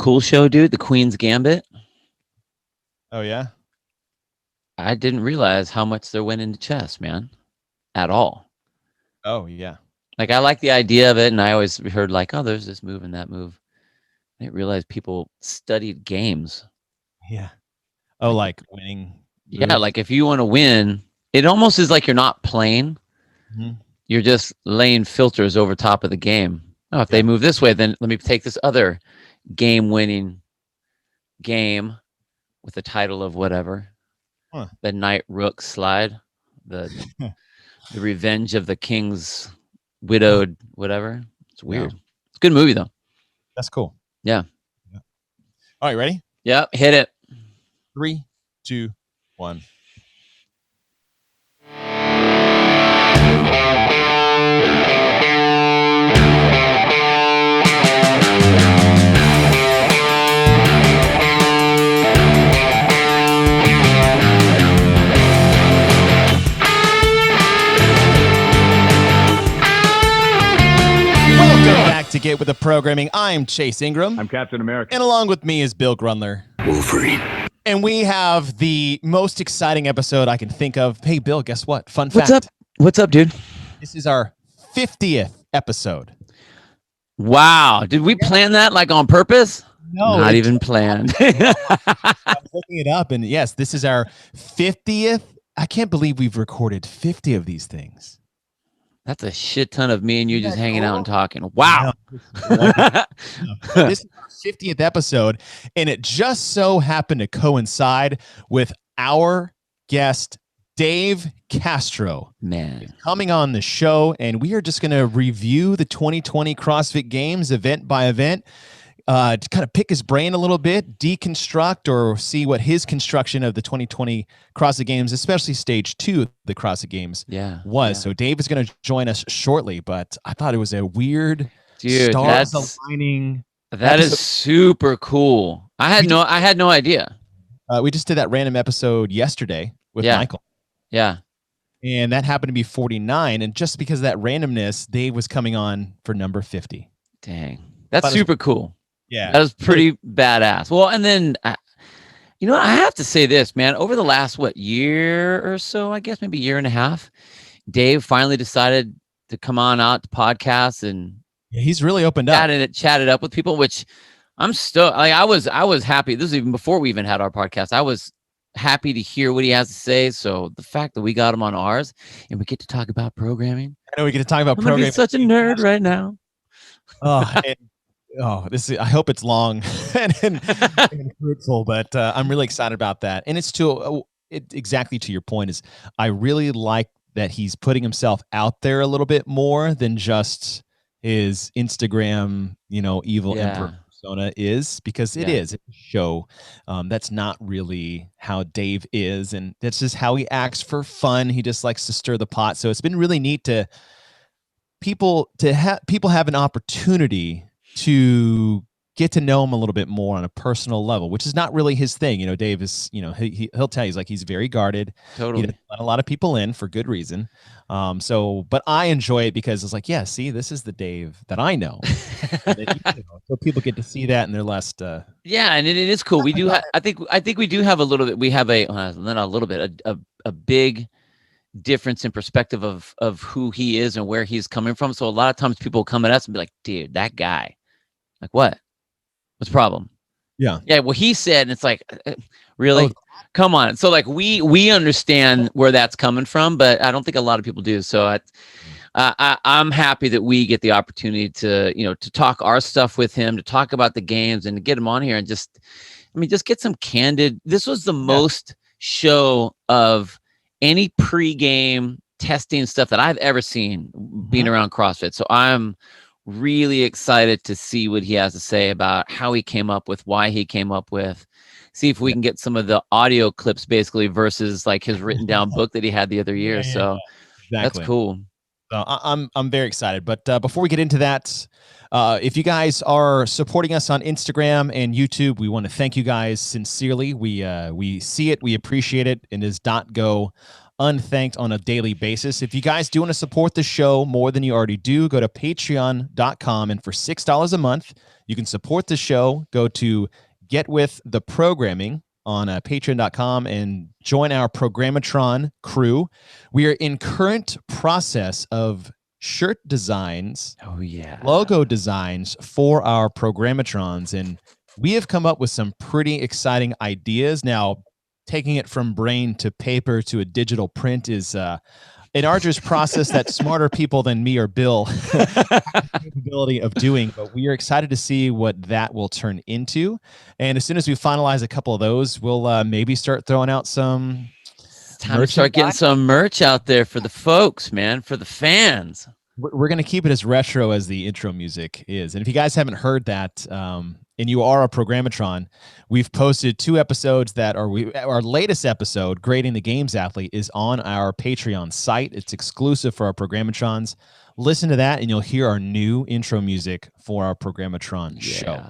cool show, dude? The Queen's Gambit. Oh yeah. I didn't realize how much they're winning into chess, man, at all. Oh yeah. Like I like the idea of it, and I always heard like, oh, there's this move and that move. I didn't realize people studied games. Yeah. Oh, like winning. Yeah, moves? like if you want to win, it almost is like you're not playing. Mhm. You're just laying filters over top of the game. Oh, if they move this way, then let me take this other game-winning game with the title of whatever. Huh. The Knight Rook slide. The Revenge of the King's Widowed, whatever. It's weird. Yeah. It's a good movie, though. That's cool. Yeah. All right, ready? Yep, hit it. 3, 2, 1. To get with the programming, I'm Chase Ingram. I'm Captain America. And along with me is Bill Grundler. Wolverine. And we have the most exciting episode I can think of. Hey, Bill, guess what? Fun fact. What's up? What's up, dude? This is our 50th episode. Wow. Did we plan that like on purpose? No. Not even planned. I was looking it up, and yes, this is our 50th. I can't believe we've recorded 50 of these things. That's a shit ton of me and you just hanging out and talking. Wow. This is our 50th episode, and it just so happened to coincide with our guest, Dave Castro. Man. Coming on the show, and we are just going to review the 2020 CrossFit Games event by event. To kind of pick his brain a little bit, deconstruct or see what his construction of the 2020 CrossFit Games, especially stage 2 of the CrossFit Games was. Yeah. So Dave is going to join us shortly, but I thought it was a weird stars aligning. That is super cool. I had no idea. We just did that random episode yesterday with Michael. Yeah. And that happened to be 49. And just because of that randomness, Dave was coming on for number 50. Dang. That's super cool. Yeah. That was pretty badass. Well, and then, I have to say this, man. Over the last, year or so, I guess maybe year and a half, Dave finally decided to come on out to podcasts and he's really opened up. Chatted up with people, which I'm still, I was happy. This is even before we even had our podcast. I was happy to hear what he has to say. So the fact that we got him on ours and we get to talk about programming. I know we get to talk about programming. I'm such a nerd right now. I hope it's long and fruitful, but I'm really excited about that. And it's exactly to your point is I really like that he's putting himself out there a little bit more than just his Instagram, evil emperor persona is, because it is a show. That's not really how Dave is. And that's just how he acts for fun. He just likes to stir the pot. So it's been really neat to people have an opportunity to get to know him a little bit more on a personal level, which is not really his thing. Dave is, he'll tell you, he's very guarded. Totally. He doesn't let a lot of people in for good reason. But I enjoy it because it's like, see, this is the Dave that I know. So people get to see that and they're less. Yeah. And it is cool. We do, I think we do have a little bit, we have not a little bit, a big difference in perspective of who he is and where he's coming from. So a lot of times people come at us and be like, dude, that guy. Like, what? What's the problem? Yeah. Well, he said, and it's like, really? Come on. So we understand where that's coming from, but I don't think a lot of people do. So I'm happy that we get the opportunity to talk our stuff with him, to talk about the games and to get him on here and just get some candid. This was the most show of any pre-game testing stuff that I've ever seen being around CrossFit. So I'm really excited to see what he has to say about how he came up with, why he came up with, see if we can get some of the audio clips basically versus like his written down book that he had the other year. So that's cool. I'm very excited. But before we get into that, if you guys are supporting us on Instagram and YouTube, we want to thank you guys sincerely. We see it, we appreciate it, and is .go unthanked on a daily basis. If you guys do want to support the show more than you already do, go to patreon.com, and for $6 a month, you can support the show. Go to Get With the Programming on patreon.com and join our Programmatron crew. We are in current process of shirt designs, logo designs for our Programmatrons, and we have come up with some pretty exciting ideas. Now, taking it from brain to paper to a digital print is an arduous process that smarter people than me or Bill have the capability of doing, but we are excited to see what that will turn into. And as soon as we finalize a couple of those, we'll maybe start throwing out some. It's time to start getting some merch out there for the folks, man, for the fans. We're going to keep it as retro as the intro music is. And if you guys haven't heard that, and you are a Programmatron, we've posted 2 episodes that are our latest episode, Grading the Games Athlete, is on our Patreon site. It's exclusive for our Programmatrons. Listen to that, and you'll hear our new intro music for our Programmatron show.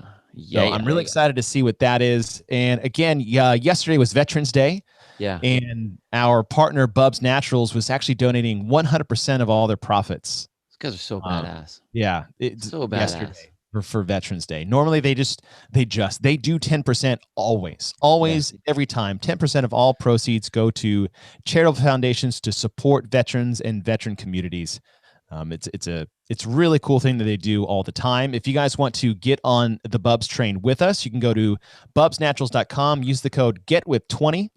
So I'm really excited to see what that is. And again, yesterday was Veterans Day. Yeah. And our partner, Bub's Naturals, was actually donating 100% of all their profits. These guys are so badass. Yeah. It's so badass. For Veterans Day. Normally they do 10% always, every time. 10% of all proceeds go to charitable foundations to support veterans and veteran communities. It's a really cool thing that they do all the time. If you guys want to get on the Bubs train with us, you can go to bubsnaturals.com, use the code GETWITH20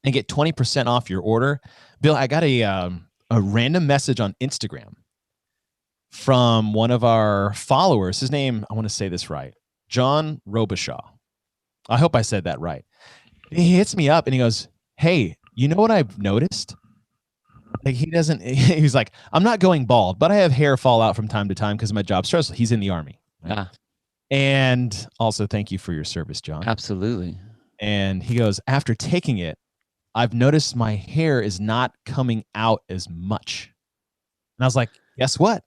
and get 20% off your order. Bill, I got a random message on Instagram from one of our followers. His name, I want to say this right, John Robichaud. I hope I said that right. He hits me up and he goes, "Hey, you know what I've noticed?" Like he's like, "I'm not going bald, but I have hair fall out from time to time because my job's stressful." He's in the Army. Yeah. And also, thank you for your service, John. Absolutely. And he goes, "After taking it, I've noticed my hair is not coming out as much." And I was like, guess what?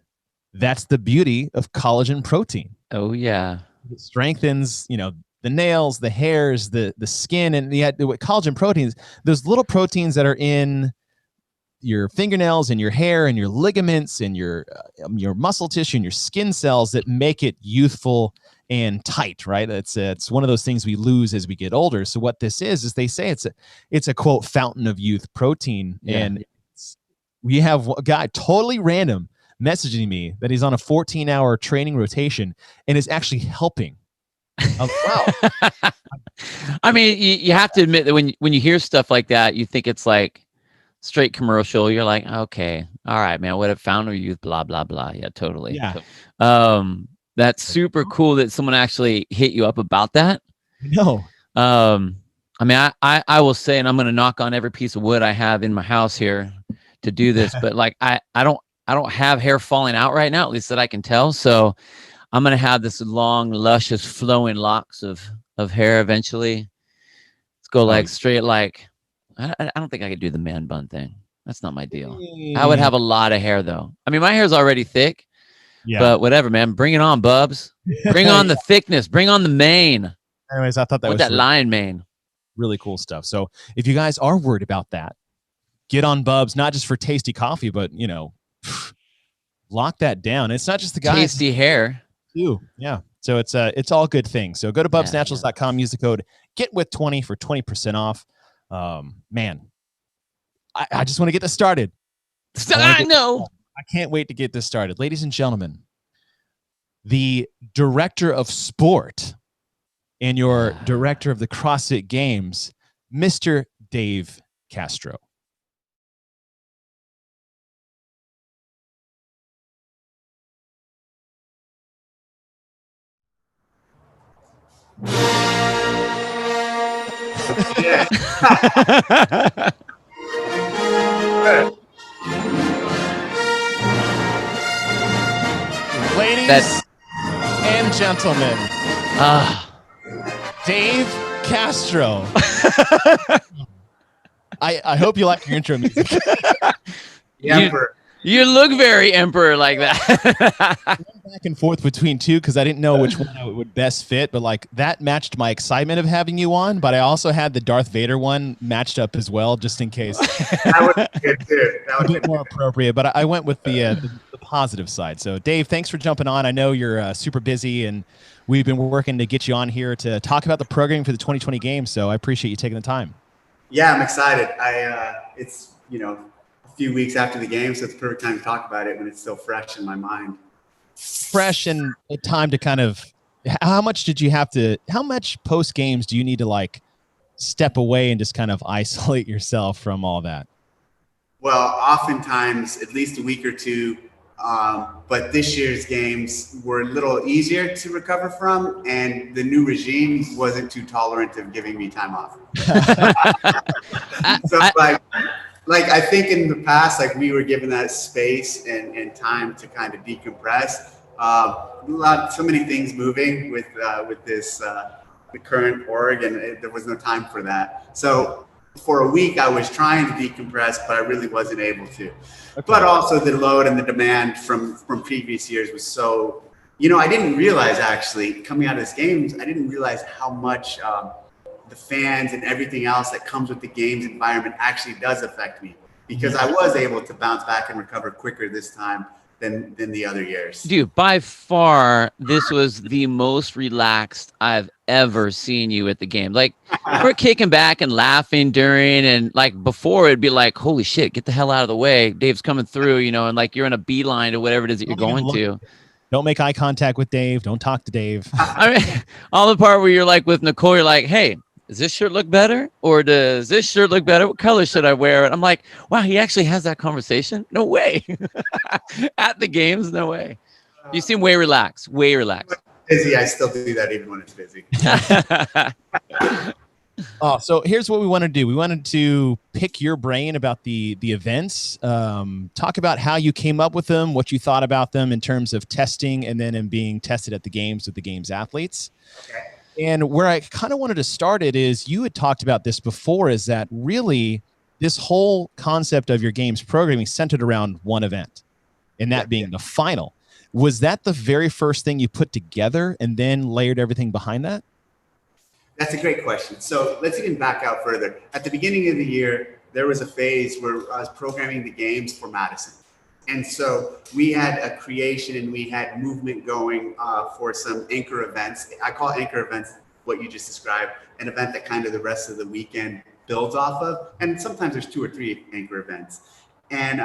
That's the beauty of collagen protein. Oh yeah. It strengthens, the nails, the hairs, the skin, and what collagen proteins, those little proteins that are in your fingernails and your hair and your ligaments and your muscle tissue and your skin cells that make it youthful and tight, right? It's one of those things we lose as we get older. So what this is they say it's a quote fountain of youth protein. Yeah. And we have a guy totally random messaging me that he's on a 14-hour training rotation and is actually helping. Wow. I mean, you have to admit that when you hear stuff like that, you think it's like straight commercial. You're like, okay, all right, man, what a founder youth, blah, blah, blah. Yeah, totally. Yeah. That's super cool that someone actually hit you up about that. No. I mean, I will say, and I'm going to knock on every piece of wood I have in my house here to do this, but like, I don't have hair falling out right now, at least that I can tell. So I'm going to have this long, luscious, flowing locks of hair eventually. Let's go like straight, like, I don't think I could do the man bun thing. That's not my deal. I would have a lot of hair though. I mean, my hair's already thick, but whatever, man. Bring it on, Bubs. Bring on the thickness. Bring on the mane. Anyways, I thought that was that lion mane. Really cool stuff. So if you guys are worried about that, get on Bubs, not just for tasty coffee, but lock that down. It's not just the guys. Tasty hair. Too. Yeah. So it's all good things. So go to bubsnaturals.com, use the code GETWITH20 for 20% off. Man, I just want to get this started. I know. I can't wait to get this started. Ladies and gentlemen, the director of sport and your director of the CrossFit Games, Mr. Dave Castro. Ladies and gentlemen, Dave Castro. I hope you like your intro music. Yeah, You look very emperor like that. Back and forth between two because I didn't know which one I would best fit, but like that matched my excitement of having you on. But I also had the Darth Vader one matched up as well, just in case. That would be good too. That would be more appropriate. But I went with the positive side. So Dave, thanks for jumping on. I know you're super busy, and we've been working to get you on here to talk about the programming for the 2020 games. So I appreciate you taking the time. Yeah, I'm excited. It's a few weeks after the game, so it's the perfect time to talk about it when it's still fresh in my mind. Fresh and a time to kind of, how much post games do you need to like step away and just kind of isolate yourself from all that? Well, oftentimes at least a week or two, but this year's games were a little easier to recover from, and the new regime wasn't too tolerant of giving me time off. So like I think in the past, like we were given that space and time to kind of decompress. So many things moving with this the current org, and there was no time for that. So for a week, I was trying to decompress, but I really wasn't able to. Okay. But also the load and the demand from previous years was so. I didn't realize actually coming out of this games, I didn't realize how much the fans and everything else that comes with the games environment actually does affect me, because I was able to bounce back and recover quicker this time than the other years. Dude, by far, this was the most relaxed I've ever seen you at the game. Like, we're kicking back and laughing during, and like before it'd be like, holy shit, get the hell out of the way. Dave's coming through, and like you're in a beeline to whatever it is that you're going to. Don't make eye contact with Dave. Don't talk to Dave. I mean, all the part where you're like with Nicole, you're like, hey, does this shirt look better? Or does this shirt look better? What color should I wear? And I'm like, wow, he actually has that conversation? No way. At the games, no way. You seem way relaxed. Way relaxed. Busy, I still do that even when it's busy. So here's what we want to do. We wanted to pick your brain about the events, talk about how you came up with them, what you thought about them in terms of testing, and then in being tested at the games with the games athletes. Okay. And where I kind of wanted to start it is, you had talked about this before, is that really this whole concept of your games programming centered around one event, and that being the final. Was that the very first thing you put together and then layered everything behind that? That's a great question. So let's even back out further. At the beginning of the year, there was a phase where I was programming the games for Madison. And so we had a creation and we had movement going for some anchor events. I call anchor events what you just described, an event that kind of the rest of the weekend builds off of. And sometimes there's 2 or 3 anchor events. And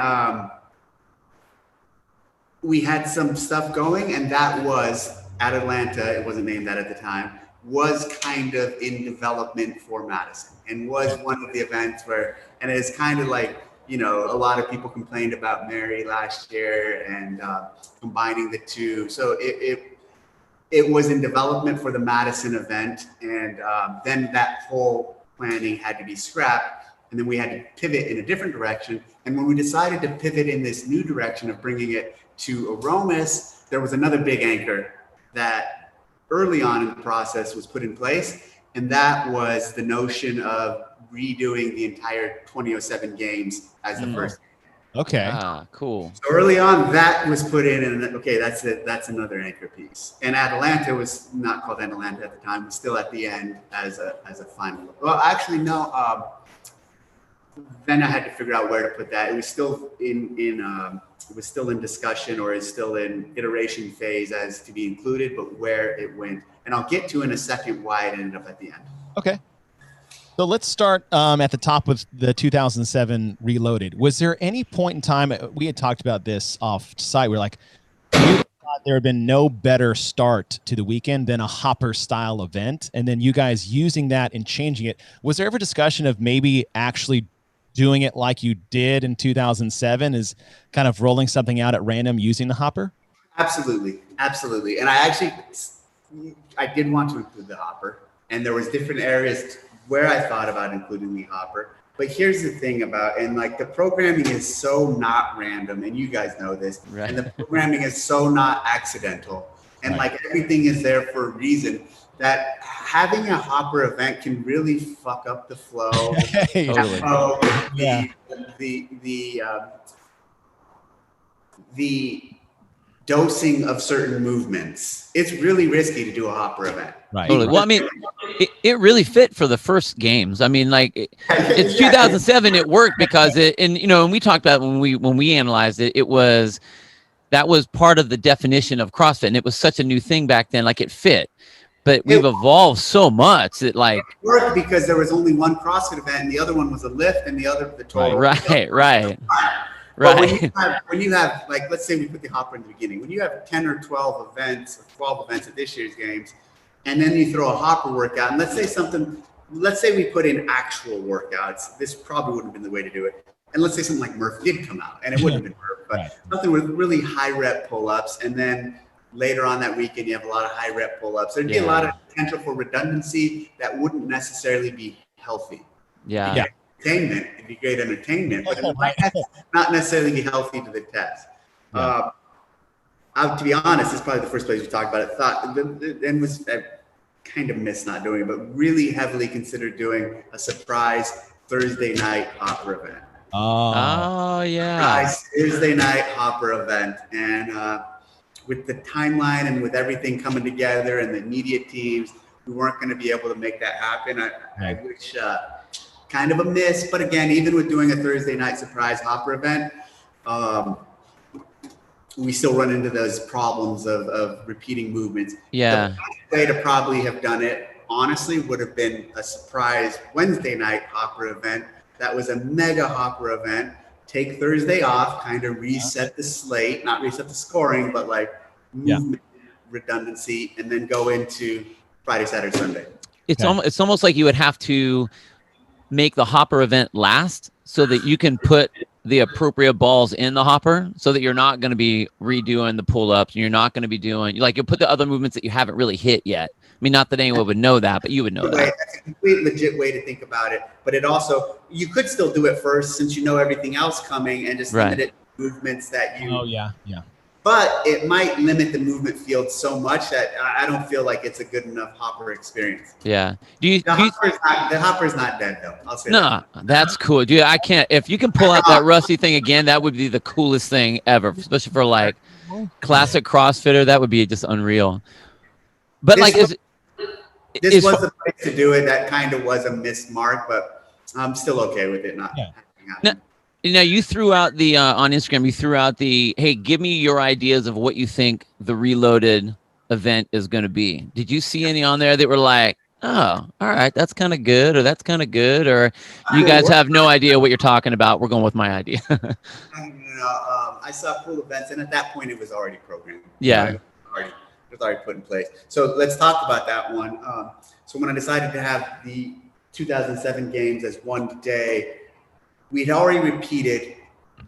we had some stuff going, and that was at Atalanta. It wasn't named that at the time. Was kind of in development for Madison, and was one of the events where, and it's kind of like, a lot of people complained about Mary last year and combining the two. So it was in development for the Madison event. And then that whole planning had to be scrapped. And then we had to pivot in a different direction. And when we decided to pivot in this new direction of bringing it to Aromas, there was another big anchor that early on in the process was put in place. And that was the notion of redoing the entire 2007 games as the first. Okay. Cool. So early on, that was put in, and okay, that's it. That's another anchor piece. And Atalanta was not called Atalanta at the time; it was still at the end as a final. Well, actually, no. Then I had to figure out where to put that. It was still in discussion, or is still in iteration phase as to be included, but where it went. And I'll get to in a second why it ended up at the end. Okay. So let's start at the top with the 2007 Reloaded. Was there any point in time, we had talked about this off site, we're like, you thought there had been no better start to the weekend than a Hopper style event, and then you guys using that and changing it. Was there ever discussion of maybe actually doing it like you did in 2007, is kind of rolling something out at random using the Hopper? Absolutely. And I did want to include the Hopper, and there was different areas where I thought about including the Hopper. But here's the thing about, and like the programming is so not random, and you guys know this, right. And the programming is so not accidental, and like everything is there for a reason, that having a Hopper event can really fuck up the flow. Totally. the dosing of certain movements. It's really risky to do a hopper event. Right. Totally. Well, I mean, it really fit for the first games. I mean, like it's 2007. It worked because and we talked about when we analyzed it, that was part of the definition of CrossFit, and it was such a new thing back then. Like it fit, but we've evolved so much that like it worked because there was only one CrossFit event, and the other one was a lift, and the other the total. Right. When you have like, let's say we put the hopper in the beginning, when you have 10 or 12 events at this year's games, and then you throw a hopper workout, and let's say we put in actual workouts, this probably wouldn't have been the way to do it. And let's say something like Murph did come out, and it wouldn't have been Murph, but something with really high rep pull-ups, and then later on that weekend you have a lot of high rep pull-ups. There'd be a lot of potential for redundancy that wouldn't necessarily be healthy. Yeah. Entertainment, it'd be great entertainment, but it might not necessarily be healthy to the test. To be honest, this is probably the first place we talked about it. I kind of missed not doing it, but really heavily considered doing a surprise Thursday night hopper event. Oh yeah. Surprise Thursday night hopper event, and with the timeline and with everything coming together and the media teams, we weren't going to be able to make that happen. I wish. Kind of a miss, but again, even with doing a Thursday night surprise hopper event, we still run into those problems of repeating movements. Yeah. The best way to probably have done it, honestly, would have been a surprise Wednesday night hopper event. That was a mega hopper event. Take Thursday off, kind of reset the slate, not reset the scoring, but like movement redundancy, and then go into Friday, Saturday, Sunday. It's almost like you would have to make the hopper event last so that you can put the appropriate balls in the hopper, so that you're not going to be redoing the pull-ups, and you're not going to be doing, like, you'll put the other movements that you haven't really hit yet. I mean, not that anyone would know that, but you would know that. That's a complete legit way to think about it. But it also, you could still do it first since you know everything else coming, and just limit it to movements that you. Oh yeah. But it might limit the movement field so much that I don't feel like it's a good enough hopper experience. Yeah. The hopper's not dead though. I'll say that's cool, dude. I can't. If you can pull out that rusty thing again, that would be the coolest thing ever, especially for like classic CrossFitter. That would be just unreal. But this was the place to do it. That kind of was a missed mark, but I'm still okay with it not happening. Now you threw out the on Instagram. You threw out the, hey, give me your ideas of what you think the Reloaded event is going to be. Did you see any on there that were like, oh, all right, that's kind of good, or that's kind of good, or you guys have no idea what you're talking about? We're going with my idea. I saw cool events, and at that point, it was already programmed. Yeah, it was already put in place. So let's talk about that one. So when I decided to have the 2007 games as one day, we'd already repeated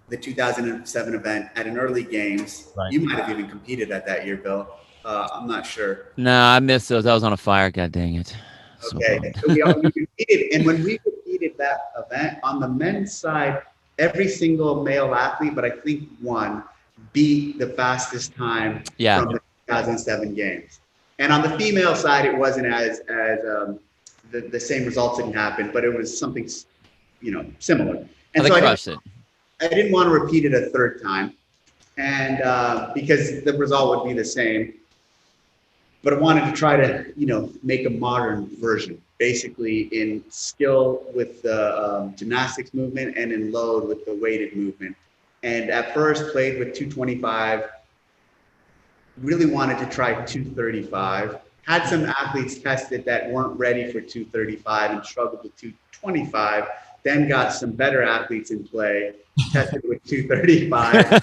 the 2007 event at an early games. Right. You might have even competed at that year, Bill. I'm not sure. No, I missed those. I was on a fire. God dang it. Okay. So we competed. And when we repeated that event, on the men's side, every single male athlete, but I think one, beat the fastest time from the 2007 games. And on the female side, it wasn't as the same results didn't happen, but it was something, similar. And so I didn't want to repeat it a third time, and because the result would be the same. But I wanted to try to, make a modern version, basically in skill with the gymnastics movement and in load with the weighted movement. And at first played with 225, really wanted to try 235. Had some athletes tested that weren't ready for 235 and struggled with 225. Then got some better athletes in play, tested with 235,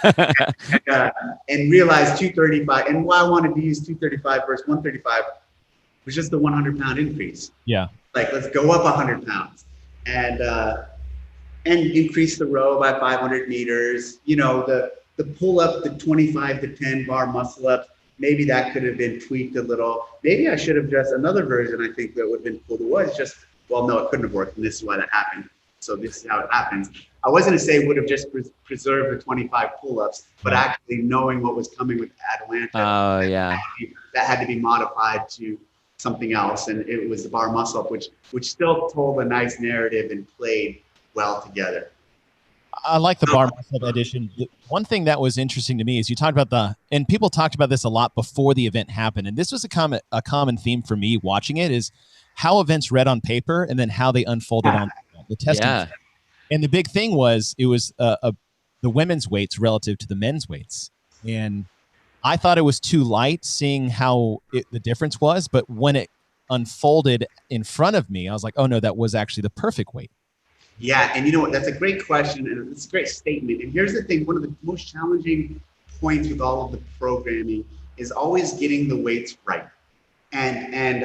and realized 235. And why I wanted to use 235 versus 135 was just the 100-pound increase. Yeah. Like, let's go up 100 pounds and increase the row by 500 meters. The pull up, the 25 to 10 bar muscle ups, maybe that could have been tweaked a little. Maybe I should have just another version. I think that would have been cool. Was just, well, no, it couldn't have worked. And this is why that happened. So this is how it happens. I wasn't to say would have just preserved the 25 pull-ups, but actually knowing what was coming with Atalanta, that had to be modified to something else, and it was the bar muscle up, which still told a nice narrative and played well together. I like the bar muscle edition. One thing that was interesting to me is you talked about and people talked about this a lot before the event happened. And this was a common theme for me watching it, is how events read on paper and then how they unfolded on the testing. Yeah. And the big thing was, it was the women's weights relative to the men's weights. And I thought it was too light, seeing how the difference was. But when it unfolded in front of me, I was like, oh no, that was actually the perfect weight. Yeah, and you know what? That's a great question, and it's a great statement. And here's the thing: one of the most challenging points with all of the programming is always getting the weights right, and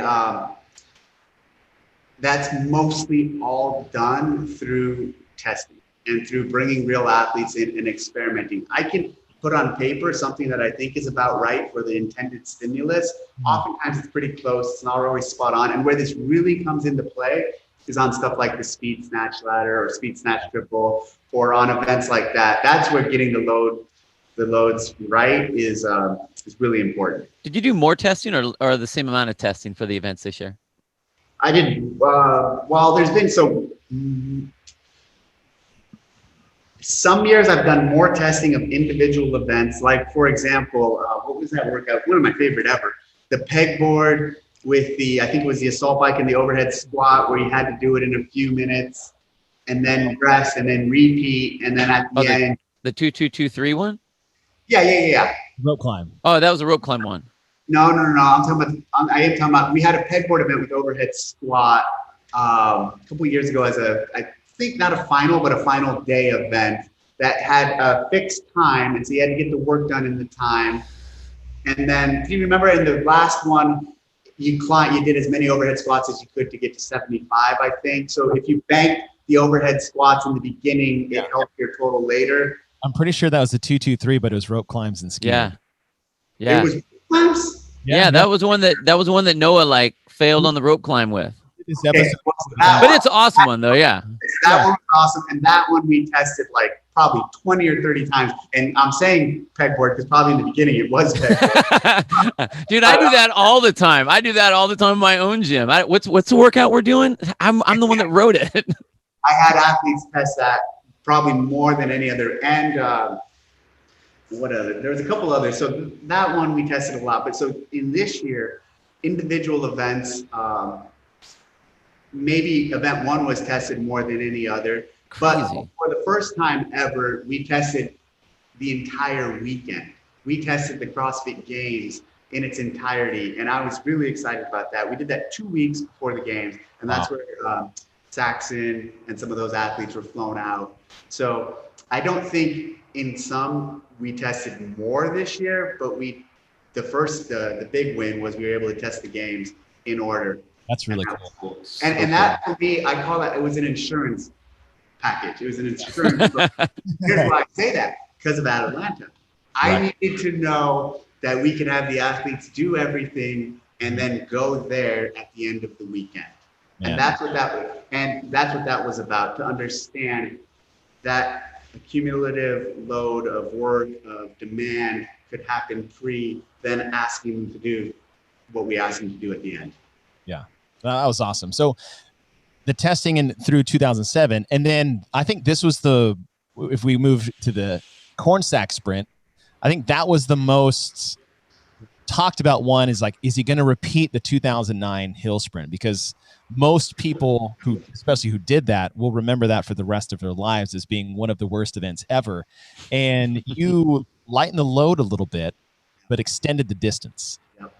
that's mostly all done through testing and through bringing real athletes in and experimenting. I can put on paper something that I think is about right for the intended stimulus. Oftentimes it's pretty close; it's not always spot on. And where this really comes into play is on stuff like the speed snatch ladder or speed snatch triple, or on events like that. That's where getting the loads right is really important. Did you do more testing or the same amount of testing for the events this year? I did, well, there's been some years I've done more testing of individual events. Like, for example, what was that workout? One of my favorite ever, the pegboard with I think it was the assault bike and the overhead squat, where you had to do it in a few minutes and then rest and then repeat. And then at the end. The 2-2-2-3 one? Yeah. Rope climb. Oh, that was a rope climb one. No. I am talking about, we had a pegboard event with overhead squat a couple of years ago as I think not a final, but a final day event that had a fixed time. And so you had to get the work done in the time. And then, if you remember, in the last one, you did as many overhead squats as you could to get to 75, I think. So if you banked the overhead squats in the beginning, it helped your total later. I'm pretty sure that was the 2-2-3, but it was rope climbs and ski. Yeah. It was climbs. Yeah, that was one that Noah failed on the rope climb with. Okay, but it's an awesome one though, yeah. That one was awesome, and that one we tested probably 20 or 30 times. And I'm saying pegboard because probably in the beginning it was pegboard. Dude, I do that all the time. I do that all the time in my own gym. What's the workout we're doing? I'm the one that wrote it. I had athletes test that probably more than any other. And what other? There was a couple others. So that one we tested a lot. But so in this year, individual events, maybe event one was tested more than any other. Crazy. But for the first time ever, we tested the entire weekend. We tested the CrossFit Games in its entirety, and I was really excited about that. We did that 2 weeks before the games, and that's where Saxon and some of those athletes were flown out. So I don't think in some we tested more this year, but the big win was we were able to test the games in order. That's really cool. And that, for me, I call it was an insurance package. It was an insurance. Here's why I say that: because of Atalanta. I needed to know that we could have the athletes do everything and then go there at the end of the weekend. Yeah. And that's what that was about, to understand that a cumulative load of work, of demand could happen then asking them to do what we asked them to do at the end. Yeah, that was awesome. So the testing through 2007, and then I think this was if we move to the corn sack sprint, I think that was the most talked about one. Is he going to repeat the 2009 hill sprint? Because most people especially who did that, will remember that for the rest of their lives as being one of the worst events ever. And you lightened the load a little bit, but extended the distance. Yep.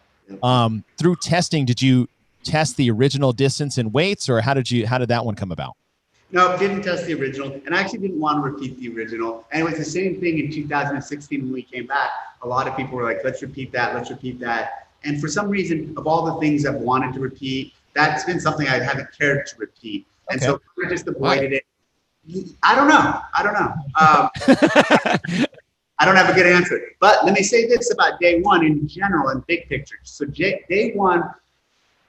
Through testing, did you test the original distance and weights, or how did that one come about? No, didn't test the original, and I actually didn't want to repeat the original. And it was the same thing in 2016 when we came back. A lot of people were like, let's repeat that. And for some reason, of all the things I've wanted to repeat, that's been something I haven't cared to repeat. And so I just avoided it. I don't know. I don't have a good answer. But let me say this about day one in general and big picture. So day one,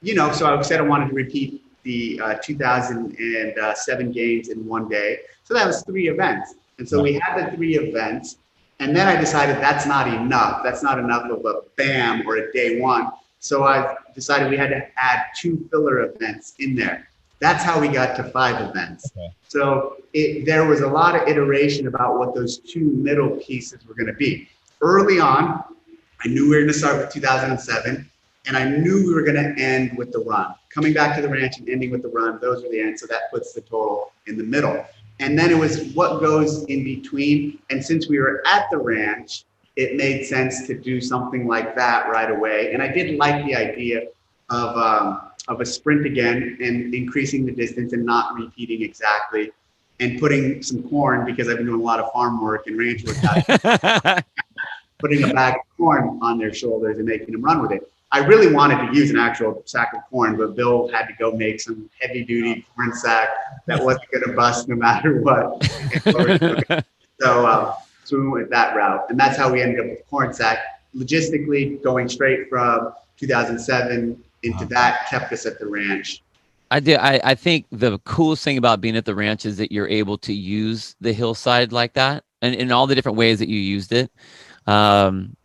so I said I wanted to repeat the 2007 games in one day. So that was 3 events. And so we had the 3 events. And then I decided that's not enough. That's not enough of a BAM or a day one. So I decided we had to add 2 filler events in there. That's how we got to 5 events. Okay. So there was a lot of iteration about what those 2 middle pieces were going to be. Early on, I knew we were going to start with 2007, and I knew we were going to end with the run. Coming back to the ranch and ending with the run, those are the ends. So that puts the total in the middle. And then it was what goes in between. And since we were at the ranch, it made sense to do something like that right away. And I did like the idea of a sprint again and increasing the distance and not repeating exactly, and putting some corn, because I've been doing a lot of farm work and ranch work, putting a bag of corn on their shoulders and making them run with it. I really wanted to use an actual sack of corn, but Bill had to go make some heavy duty corn sack that wasn't going to bust no matter what. So we went that route, and that's how we ended up with the corn sack. Logistically, going straight from 2007 into that kept us at the ranch. I think the coolest thing about being at the ranch is that you're able to use the hillside like that, and in all the different ways that you used it.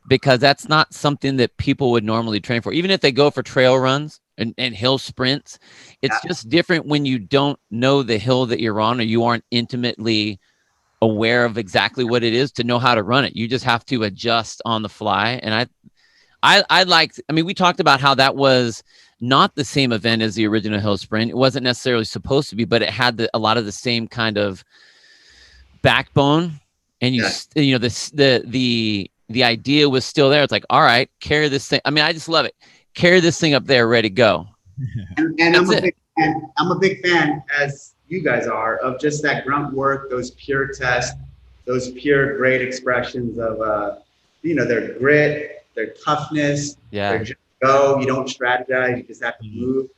Because that's not something that people would normally train for. Even if they go for trail runs and hill sprints, it's just different when you don't know the hill that you're on, or you aren't intimately aware of exactly what it is to know how to run it. You just have to adjust on the fly. And I liked, I mean, we talked about how that was not the same event as the original hill sprint. It wasn't necessarily supposed to be, but it had a lot of the same kind of backbone. And you know, the idea was still there. It's like, all right, carry this thing. I mean, I just love it. Carry this thing up there, ready to go. And I'm a big fan, as you guys are, of just that grunt work, those pure tests, those pure great expressions of, their grit, their toughness. Yeah. Their just go. You don't strategize. You just have to move.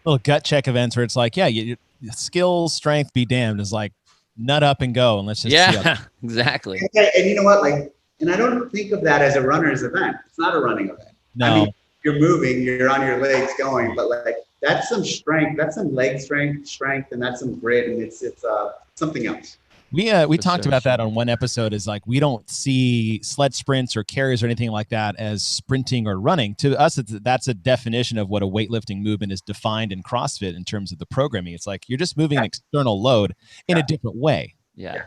Little gut check events where it's like, skills, strength, be damned, is like nut up and go, and let's just see exactly. And you know what, and I don't think of that as a runner's event. It's not a running event. No. I mean, you're moving, you're on your legs going, but that's some strength, that's some leg strength, and that's some grit, and it's something else. We talked about that on one episode, is like, we don't see sled sprints or carries or anything like that as sprinting or running. To us, that's a definition of what a weightlifting movement is defined in CrossFit in terms of the programming. It's like you're just moving an external load in a different way. Yeah.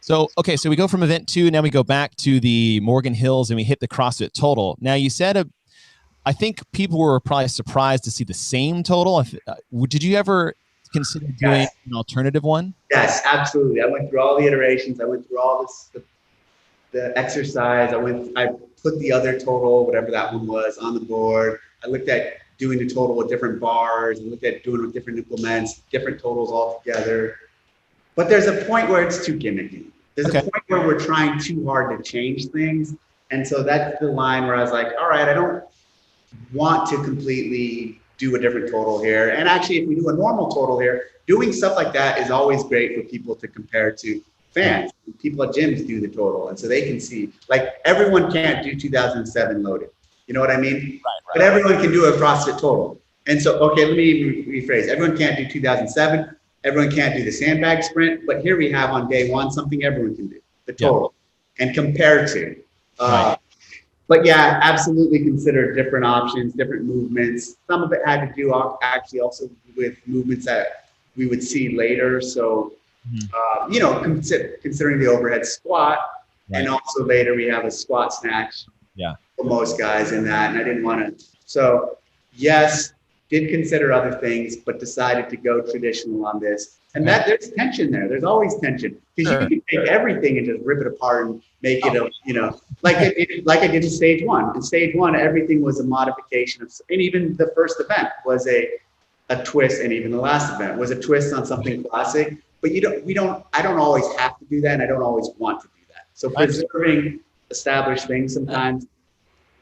So, okay, so we go from event 2, now we go back to the Morgan Hills and we hit the CrossFit total. Now you said, I think people were probably surprised to see the same total. Did you ever consider doing an alternative one? Yes, absolutely. I went through all the iterations. I went through all the exercise. I put the other total, whatever that one was, on the board. I looked at doing the total with different bars, and looked at doing it with different implements, different totals all together. But there's a point where it's too gimmicky. There's a point where we're trying too hard to change things. And so that's the line where I was like, all right, I don't want to completely do a different total here. And actually, if we do a normal total here, doing stuff like that is always great for people to compare to fans. People at gyms do the total, and so they can see, like, everyone can't do 2007 loaded. You know what I mean? Right. But everyone can do a CrossFit total. And so, okay, let me rephrase. Everyone can't do 2007. Everyone can't do the sandbag sprint. But here we have on day one something everyone can do, the total, and compare to. But yeah, absolutely consider different options, different movements. Some of it had to do actually also with movements that we would see later. So, considering the overhead squat, and also later we have a squat snatch for most guys in that. And I didn't want to. So yes, did consider other things, but decided to go traditional on this. And that there's tension there. There's always tension, because you can take everything and just rip it apart and make it like I did in stage one. In stage one, everything was a modification of, and even the first event was a twist, and even the last event was a twist on something classic. But I don't always have to do that, and I don't always want to do that. So preserving established things sometimes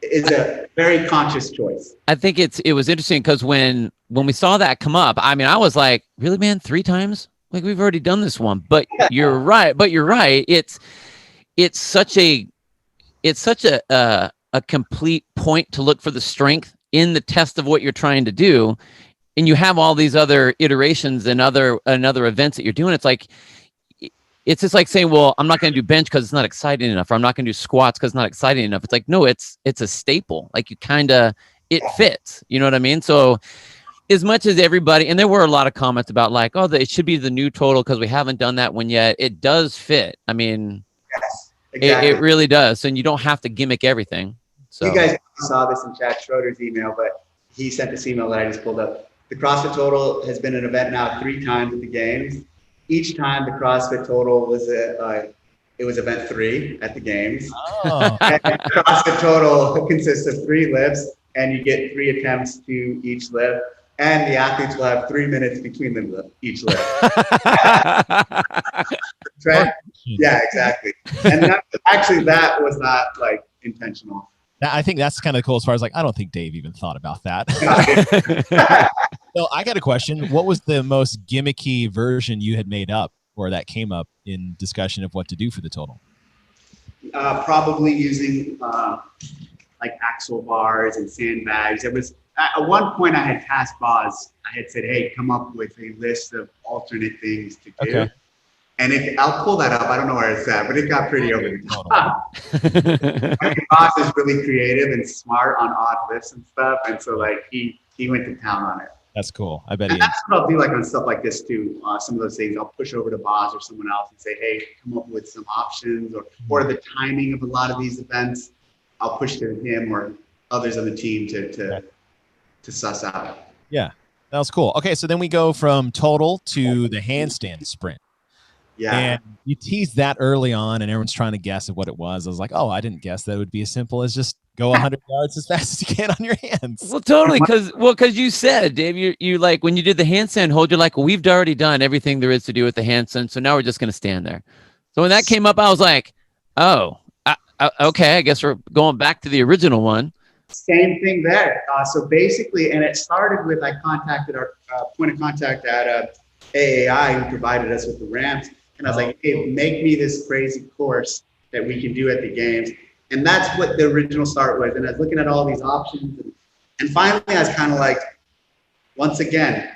is a very conscious choice. I think it was interesting because when we saw that come up, I mean, I was like, really, man, 3 times? Like, we've already done this one. But you're right. It's such a complete point to look for the strength in the test of what you're trying to do. And you have all these other iterations and other events that you're doing. It's like, it's just like saying, well, I'm not going to do bench because it's not exciting enough, or I'm not going to do squats because it's not exciting enough. It's like, no, it's a staple. Like, it fits. You know what I mean? So as much as everybody, and there were a lot of comments about like, oh, it should be the new total because we haven't done that one yet. It does fit. I mean, Yes, exactly. it really does. And you don't have to gimmick everything. So you guys saw this in Chad Schroeder's email, but he sent this email that I just pulled up. The CrossFit Total has been an event now 3 times at the games. Each time the CrossFit Total was it was event 3 at the games. Oh. And the CrossFit Total consists of 3 lifts, and you get 3 attempts to each lift. And the athletes will have 3 minutes between them each lift. Right? Yeah, exactly. And that was not like intentional. I think that's kind of cool as far as like, I don't think Dave even thought about that. So I got a question. What was the most gimmicky version you had made up or that came up in discussion of what to do for the total? Probably using like axle bars and sandbags. It was at one point I had tasked Boz. I had said, hey, come up with a list of alternate things to do. Okay. And I'll pull that up. I don't know where it's at, but it got pretty over the top. I mean, Boz is really creative and smart on odd lifts and stuff. And so like he went to town on it. That's cool. I bet. And that's what I'll do like on stuff like this too. Some of those things I'll push over to Boz or someone else and say, hey, come up with some options or the timing of a lot of these events. I'll push to him or others on the team to suss out. Yeah, that was cool. Okay, so then we go from total to the handstand sprint. Yeah. And you teased that early on, and everyone's trying to guess at what it was. I was like, oh, I didn't guess that it would be as simple as just go 100 yards as fast as you can on your hands. Well, totally, because you said, Dave, you like when you did the handstand hold, you're like, well, we've already done everything there is to do with the handstand, so now we're just going to stand there. So when that came up, I was like, oh, okay, I guess we're going back to the original one. Same thing there. So basically, and it started with I contacted our point of contact at AAI who provided us with the ramps. And I was like, hey, make me this crazy course that we can do at the games. And that's what the original start was. And I was looking at all these options. And finally, I was kind of like, once again,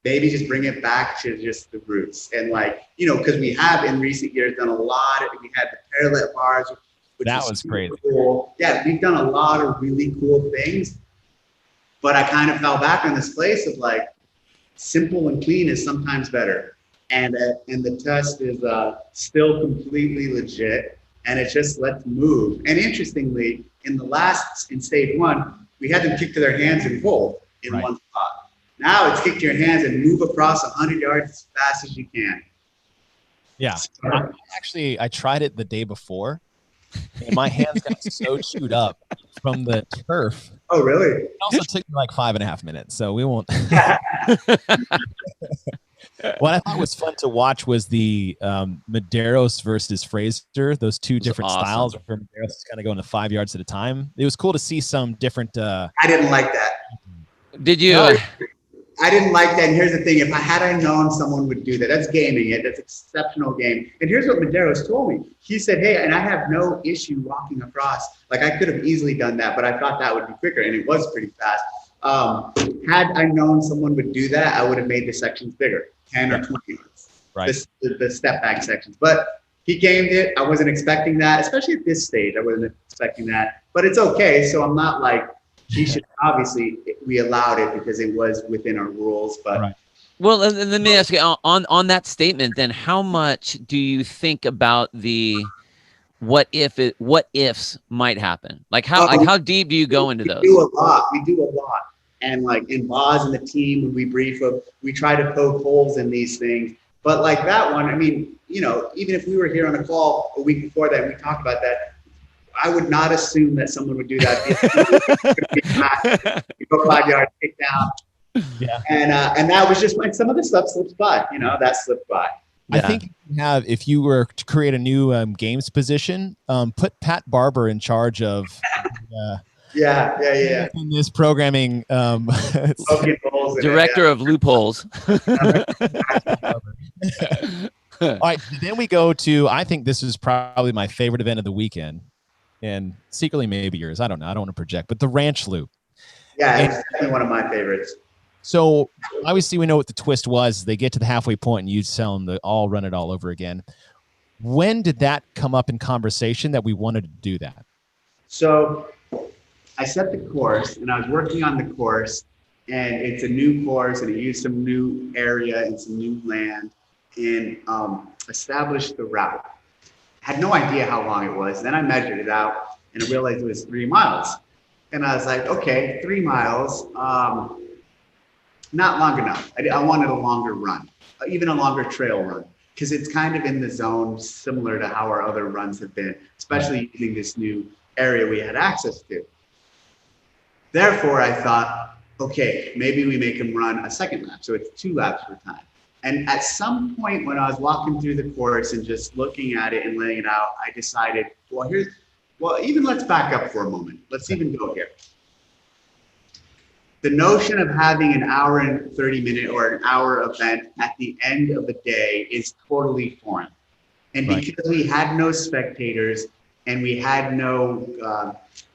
maybe just bring it back to just the roots. And like, because we have in recent years done a lot of, we had the parallel bars, which that was crazy. Cool. Yeah, we've done a lot of really cool things. But I kind of fell back on this place of like, simple and clean is sometimes better. And the test is still completely legit, and it just let's move. And interestingly, in stage 1, we had them kick to their hands and hold in one spot. Now it's kick to your hands and move across 100 yards as fast as you can. Yeah, I tried it the day before, and my hands got so chewed up from the turf. Oh, really? It also took me like 5.5 minutes, so we won't. What I thought was fun to watch was the Medeiros versus Fraser, those two different styles where Medeiros is kind of going to 5 yards at a time. It was cool to see some different. I didn't like that. Did you? No, I didn't like that. And here's the thing. If I had known someone would do that, that's gaming it. That's exceptional game. And here's what Medeiros told me. He said, hey, and I have no issue walking across. Like I could have easily done that, but I thought that would be quicker. And it was pretty fast. Had I known someone would do that, I would have made the sections bigger, 10 or 20 yards. Right. The step back sections. But he gamed it. I wasn't expecting that, especially at this stage. I wasn't expecting that. But it's okay. So I'm not like, he should obviously, we allowed it because it was within our rules. But right. Well, let me ask you on that statement. Then, how much do you think about the what ifs might happen? Like how deep do you go into those? We do a lot. And like in Boz and the team, when we brief them, we try to poke holes in these things. But like that one, I mean, even if we were here on a call a week before that, and we talked about that. I would not assume that someone would do that. You go 5 yards, kick down. Yeah. And that was just like some of the stuff slips by, that slipped by. Yeah. I think if you were to create a new games position, put Pat Barber in charge of in this programming director of loopholes. All right, then we go to, I think this is probably my favorite event of the weekend. And secretly maybe yours. I don't know. I don't want to project, but the ranch loop. Yeah, it's definitely one of my favorites. So obviously we know what the twist was. They get to the halfway point and you tell them to all run it all over again. When did that come up in conversation that we wanted to do that? So I set the course and I was working on the course and it's a new course, and it used some new area and some new land, and established the route. Had no idea how long it was. Then I measured it out, and I realized it was 3 miles. And I was like, okay, 3 miles, not long enough. I wanted a longer run, even a longer trail run, because it's kind of in the zone similar to how our other runs have been, especially using this new area we had access to. Therefore, I thought, okay, maybe we make him run a second lap. So it's 2 laps per time. And at some point when I was walking through the course and just looking at it and laying it out, I decided, even let's back up for a moment. Let's even go here. The notion of having an hour and 30-minute or an hour event at the end of the day is totally foreign. And because we had no spectators and we had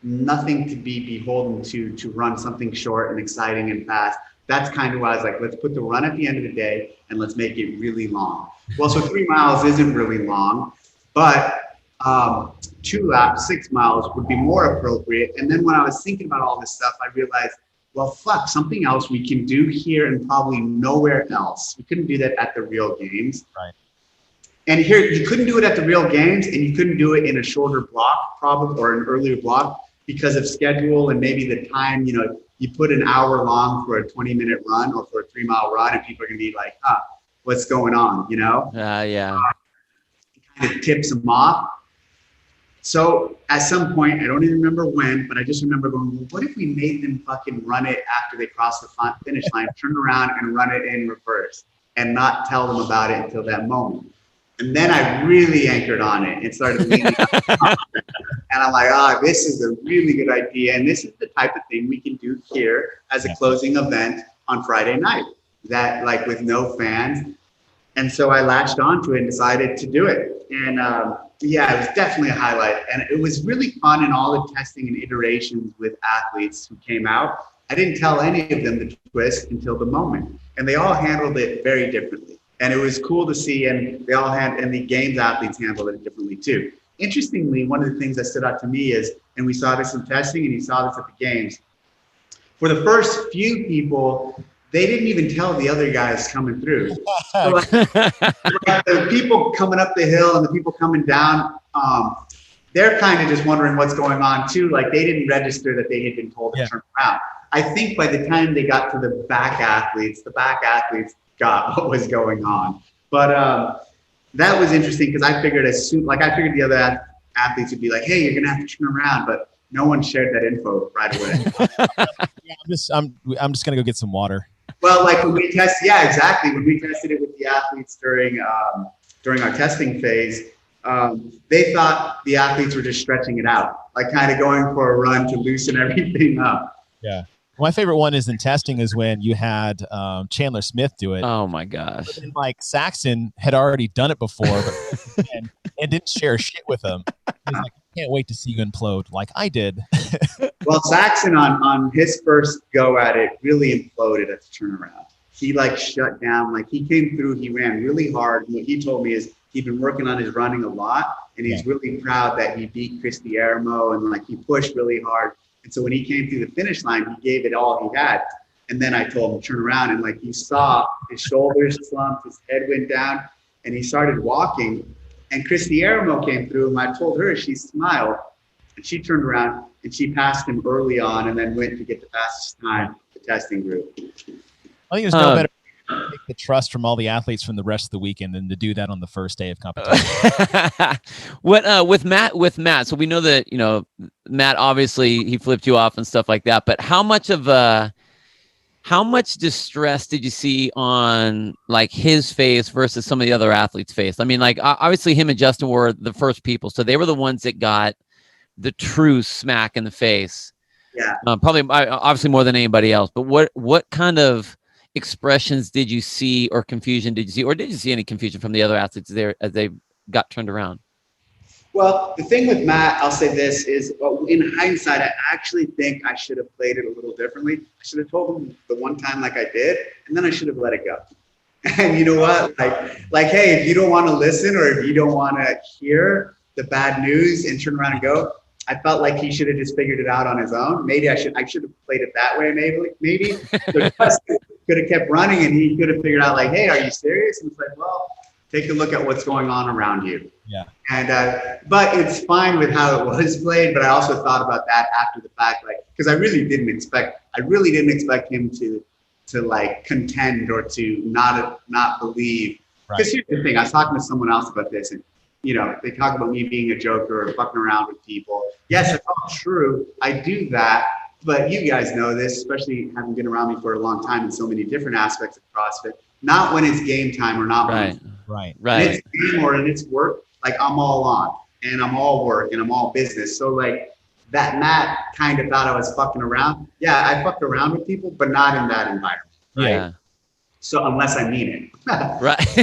nothing to be beholden to run something short and exciting and fast, that's kind of why I was like, let's put the run at the end of the day and let's make it really long. Well, so 3 miles isn't really long, but 2 laps, 6 miles would be more appropriate. And then when I was thinking about all this stuff, I realized, well, fuck, something else we can do here and probably nowhere else. We couldn't do that at the real games. Right. And here, you couldn't do it at the real games, and you couldn't do it in a shorter block, probably, or an earlier block, because of schedule and maybe the time. You put an hour long for a 20-minute run or for a 3 mile run, and people are gonna be like, what's going on, Yeah. It kind of tips them off. So at some point, I don't even remember when, but I just remember going, well, what if we made them fucking run it after they cross the finish line, turn around and run it in reverse and not tell them about it until that moment? And then I really anchored on it and started leaning up. And I'm like, this is a really good idea. And this is the type of thing we can do here as a closing event on Friday night, that like with no fans. And so I latched onto it and decided to do it. And it was definitely a highlight. And it was really fun in all the testing and iterations with athletes who came out. I didn't tell any of them the twist until the moment. And they all handled it very differently. And it was cool to see, and and the games athletes handled it differently too. Interestingly, one of the things that stood out to me is, and we saw this in testing and you saw this at the games, for the first few people, they didn't even tell the other guys coming through. So like the people coming up the hill and the people coming down, they're kind of just wondering what's going on too. Like they didn't register that they had been told to turn around. I think by the time they got to the back athletes got what was going on. But that was interesting because I figured the other athletes would be like, hey, you're gonna have to turn around, but no one shared that info right away. I'm just gonna go get some water. Well, like when we tested, exactly. When we tested it with the athletes during our testing phase, they thought the athletes were just stretching it out, like kind of going for a run to loosen everything up. Yeah. My favorite one is in testing is when you had Chandler Smith do it. Oh my gosh! And like Saxon had already done it before, and didn't share shit with him. He's like, I can't wait to see you implode like I did. Well, Saxon on his first go at it really imploded at the turnaround. He like shut down. Like he came through. He ran really hard. And what he told me is he'd been working on his running a lot, and he's really proud that he beat Christy Aramo and like he pushed really hard. And so when he came through the finish line, he gave it all he had. And then I told him to turn around, and like you saw his shoulders slumped, his head went down, and he started walking. And Christy Aramo came through, and I told her, she smiled, and she turned around and she passed him early on, and then went to get the fastest time the testing group. I think there's no better way to take the trust from all the athletes from the rest of the weekend than to do that on the first day of competition. With Matt, so we know that Matt obviously he flipped you off and stuff like that, but how much distress did you see on like his face versus some of the other athletes' face? I mean, like obviously him and Justin were the first people, so they were the ones that got the true smack in the face. Yeah. Probably obviously more than anybody else. But what kind of expressions did you see, or confusion did you see, or did you see any confusion from the other athletes there as they got turned around? Well, the thing with Matt, I'll say this, is in hindsight, I actually think I should have played it a little differently. I should have told him the one time like I did, and then I should have let it go. And you know what? Like, hey, if you don't want to listen or if you don't want to hear the bad news and turn around and go, I felt like he should have just figured it out on his own. Maybe I should have played it that way. Maybe so Justin could have kept running, and he could have figured out like, hey, are you serious? And it's like, well, take a look at what's going on around you. Yeah. And but it's fine with how it was played. But I also thought about that after the fact, like, because I really didn't expect him to like contend or to not believe. Because here's the thing, I was talking to someone else about this, and they talk about me being a joker or fucking around with people. Yes, it's all true. I do that, but you guys know this, especially having been around me for a long time in so many different aspects of CrossFit. Not when it's game time or not when it's right. when it's game or in its work. Like I'm all on, and I'm all work, and I'm all business. So like that Matt kind of thought I was fucking around. Yeah, I fucked around with people, but not in that environment. Right? Yeah. So unless I mean it. Right.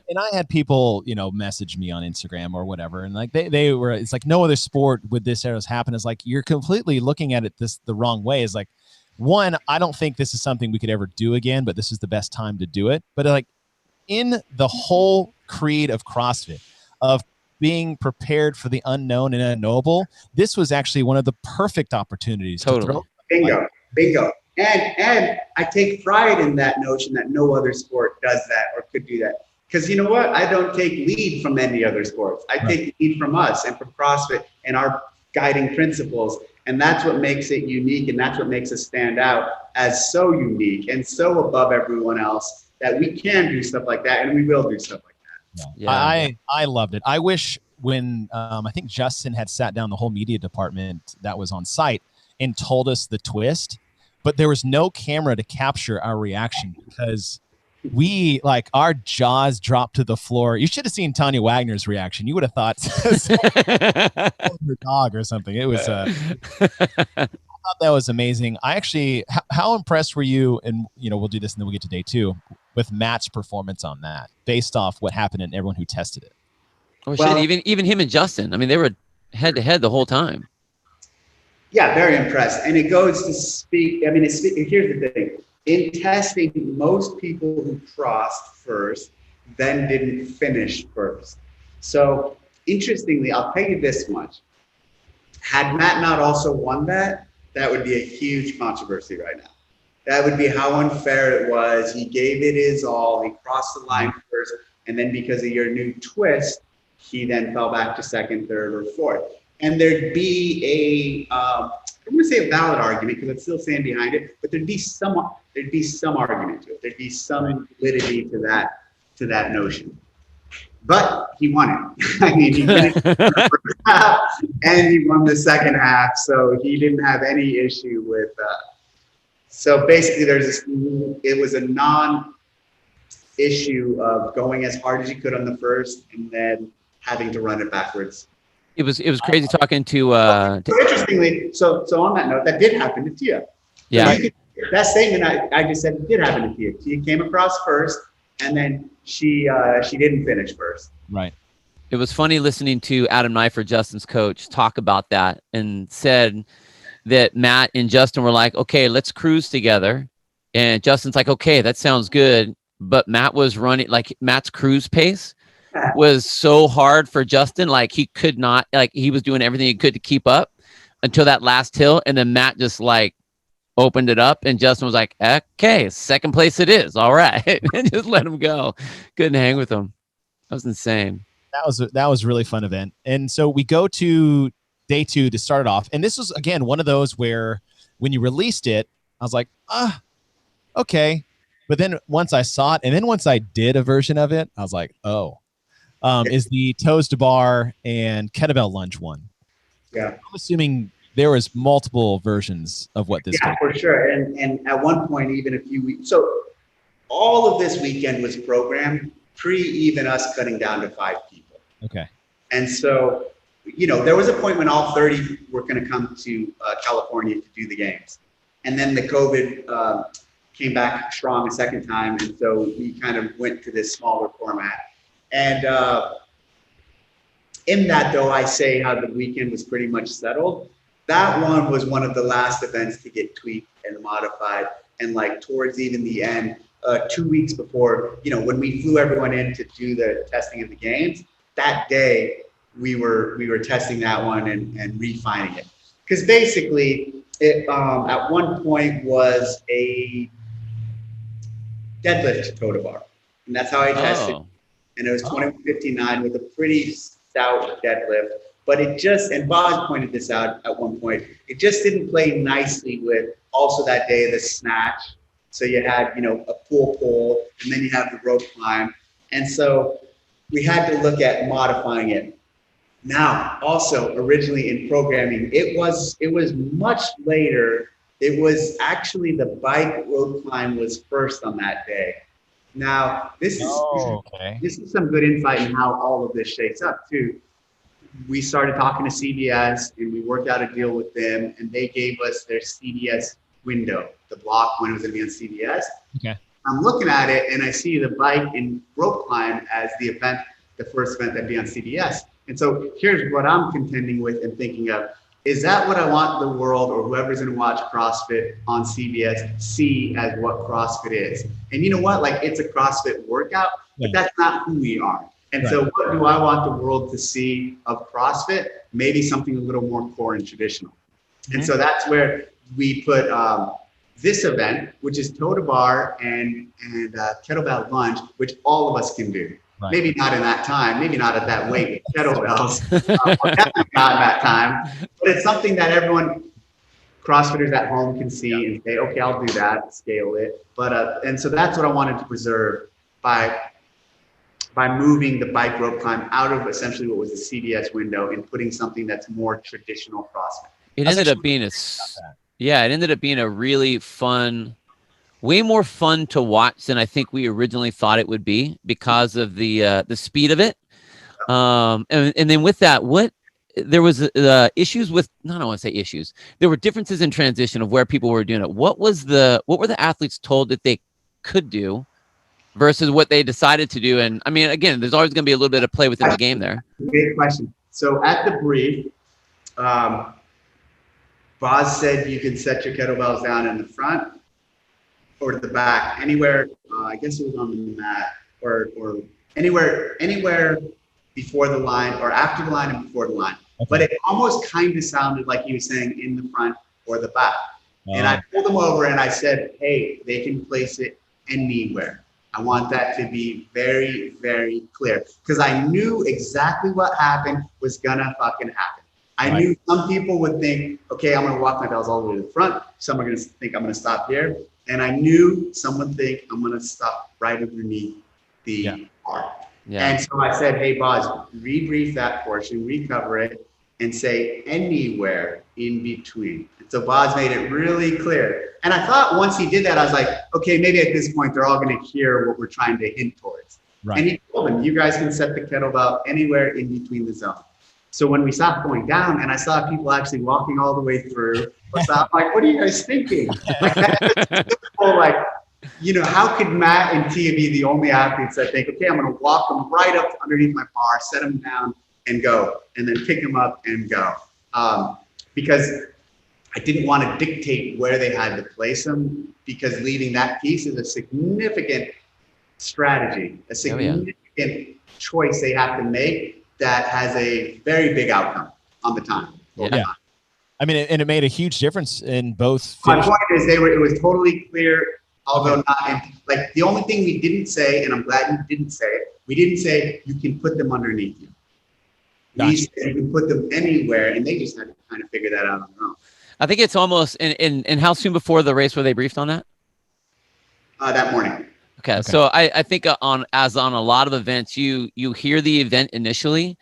And I had people, message me on Instagram or whatever. And like they were, it's like no other sport would this ever happen. It's like, you're completely looking at it the wrong way. Is like, one, I don't think this is something we could ever do again, but this is the best time to do it. But like in the whole creed of CrossFit, of being prepared for the unknown and unknowable, this was actually one of the perfect opportunities to throw. Bingo. And I take pride in that notion that no other sport does that or could do that. Because you know what? I don't take lead from any other sports. I take lead from us and from CrossFit and our guiding principles. And that's what makes it unique. And that's what makes us stand out as so unique and so above everyone else that we can do stuff like that. And we will do stuff like that. Yeah. I loved it. I wish when I think Justin had sat down the whole media department that was on site and told us the twist, but there was no camera to capture our reaction because we, like, our jaws dropped to the floor. You should have seen Tanya Wagner's reaction. You would have thought her dog or something. It was, I thought that was amazing. I actually, how impressed were you? And, we'll do this and then we'll get to day 2 with Matt's performance on that based off what happened and everyone who tested it. Oh, well, shit. Even him and Justin. I mean, they were head to head the whole time. Yeah, very impressed. And it goes to speak, here's the thing. In testing, most people who crossed first then didn't finish first. So interestingly, I'll tell you this much. Had Matt not also won that would be a huge controversy right now. That would be how unfair it was. He gave it his all. He crossed the line first. And then because of your new twist, he then fell back to second, third, or fourth. And there'd be I'm going to say a valid argument because it's still stand behind it, but there'd be some argument to it. There'd be some validity to that notion. But he won it. I mean, he finished the first half and he won the second half, so he didn't have any issue with. So basically, it was a non-issue of going as hard as you could on the first and then having to run it backwards. It was crazy talking to. So interestingly, so on that note, that did happen to Tia. Yeah. So that statement I just said did happen to Tia. Tia came across first, and then she didn't finish first. Right. It was funny listening to Adam Neifert, Justin's coach, talk about that and said that Matt and Justin were like, okay, let's cruise together. And Justin's like, okay, that sounds good. But Matt was running, like Matt's cruise pace was so hard for Justin. Like he could not, like he was doing everything he could to keep up until that last hill. And then Matt just like opened it up and Justin was like, okay, second place it is. All right. And just let him go. Couldn't hang with him. That was insane. That was a really fun event. And so we go to day 2 to start it off. And this was, again, one of those where when you released it, I was like, okay. But then once I saw it, and then once I did a version of it, I was like, is the toes to bar and kettlebell lunge one. Yeah. I'm assuming there was multiple versions of what this Yeah, for sure. And at one point, even a few weeks. So all of this weekend was programmed even us cutting down to 5 people. Okay. And so, there was a point when all 30 were going to come to California to do the games. And then the COVID came back strong a second time. And so we kind of went to this smaller format. And in that, though, I say how the weekend was pretty much settled. That one was one of the last events to get tweaked and modified. And like towards even the end, 2 weeks before, when we flew everyone in to do the testing of the games, that day, we were testing that one and refining it. Because basically, it at one point was a deadlift total bar, and that's how I tested. Oh. And it was 2159 with a pretty stout deadlift. But it just, and Boz pointed this out at one point, it just didn't play nicely with also that day the snatch. So you had, you know, a pull, and then you have the rope climb. And so we had to look at modifying it. Now, also originally in programming, it was much later. It was actually the bike rope climb was first on that day. Now, this is some good insight in how all of this shakes up too. We started talking to CBS and we worked out a deal with them, and they gave us their CBS window, the block when it was going to be on CBS. Okay. I'm looking at it and I see the bike and rope climb as the event, the first event that'd be on CBS. And so here's what I'm contending with and thinking of. Is that what I want the world or whoever's going to watch CrossFit on CBS see as what CrossFit is? And you know what? Like, it's a CrossFit workout, but that's not who we are. And so what do I want the world to see of CrossFit? Maybe something a little more core and traditional. And so that's where we put this event, which is toe to bar and kettlebell lunge, which all of us can do. Right. Maybe not in that time, maybe not at that weight with kettlebells, definitely not in that time, but it's something that everyone, CrossFitters at home can see and say, okay, I'll do that, scale it. But, and so that's what I wanted to preserve by moving the bike rope climb out of essentially what was the CBS window and putting something that's more traditional CrossFit. It ended up being a really fun, way more fun to watch than I think we originally thought it would be because of the speed of it. And then with that, there was issues with, I don't want to say issues. There were differences in transition of where people were doing it. What were the athletes told that they could do versus what they decided to do? And I mean, again, there's always going to be a little bit of play within the game there. Great question. So at the brief, Boz said you can set your kettlebells down in the front or to the back, anywhere. I guess it was on the mat or anywhere before the line or after the line and before the line. Okay. But it almost kind of sounded like he was saying in the front or the back. And I pulled them over and I said, hey, they can place it anywhere. I want that to be very, very clear because I knew exactly what happened was gonna fucking happen. I knew some people would think, okay, I'm gonna walk my bells all the way to the front. Some are gonna think I'm gonna stop here. And I knew someone would think I'm gonna stop right underneath the bar. Yeah. And so I said, hey, Boz, rebrief that portion, recover it, and say anywhere in between. And so Boz made it really clear. And I thought once he did that, I was like, okay, maybe at this point, they're all going to hear what we're trying to hint towards. Right. And he told them, you guys can set the kettlebell anywhere in between the zone. So when we stopped going down and I saw people actually walking all the way through, I'm like, what are you guys thinking? Like, you know, how could Matt and Tia be the only athletes that think, okay, I'm going to walk them right up underneath my bar, set them down and go, and then pick them up and go. Because I didn't want to dictate where they had to place them, because leaving that piece is a significant strategy, a significant choice they have to make that has a very big outcome on the time. Yeah. I mean, and it made a huge difference in both. My point is it was totally clear. Although not, like the only thing we didn't say, and I'm glad you didn't say it, we didn't say you can put them underneath you. We said you can put them anywhere, and they just had to kind of figure that out on their own. I think it's almost, and how soon before the race were they briefed on that? That morning. Okay. So I think on a lot of events, you hear the event initially,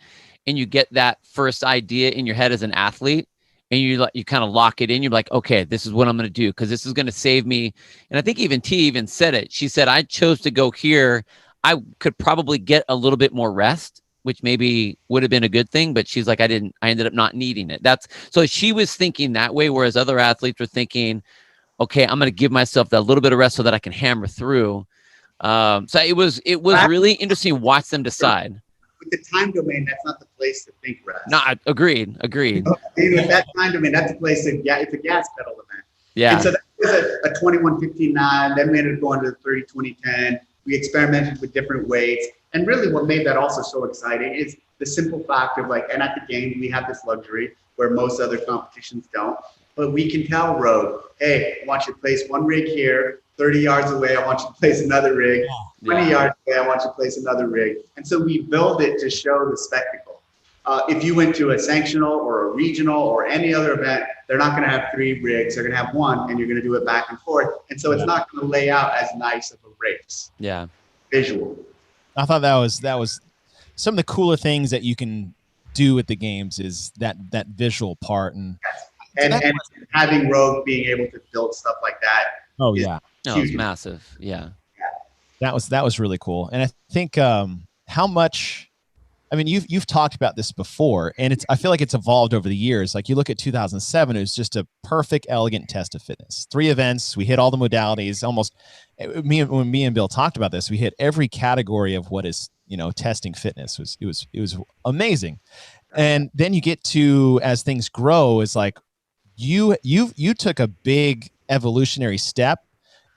and you get that first idea in your head as an athlete. And you kind of lock it in. You're like, okay, this is what I'm going to do because this is going to save me. And I think even T even said it. She said, I chose to go here. I could probably get a little bit more rest, which maybe would have been a good thing. But she's like, I ended up not needing it. So she was thinking that way, whereas other athletes were thinking, okay, I'm going to give myself that little bit of rest so that I can hammer through. So it was really interesting to watch them decide. With the time domain, that's not the place to think rest. No, agreed. With that time domain, that's the place it's a gas pedal event. Yeah. And so that was a 21:59. Then we ended up going to the 30:20:10. We experimented with different weights. And really what made that also so exciting is the simple fact of like, and at the game, we have this luxury where most other competitions don't, but we can tell Rogue, hey, I want you to place one rig here, 30 yards away, I want you to place another rig, 20 yards away, I want you to place another rig. And so we build it to show the spectacle. If you went to a sanctional or a regional or any other event, they're not going to have 3 rigs. They're going to have 1, and you're going to do it back and forth. And so it's not going to lay out as nice of a race. Yeah. Visual. I thought that was some of the cooler things that you can do at the games is that visual part. And having Rogue being able to build stuff like that. Oh yeah. No, it was massive. Yeah. That was really cool. And I think how much, I mean, you've talked about this before, and I feel like it's evolved over the years. Like you look at 2007, it was just a perfect, elegant test of fitness. 3 events, we hit all the modalities. Almost, when me and Bill talked about this, we hit every category of what is, testing fitness. It was amazing. And then you get to, as things grow, it's like you took a big evolutionary step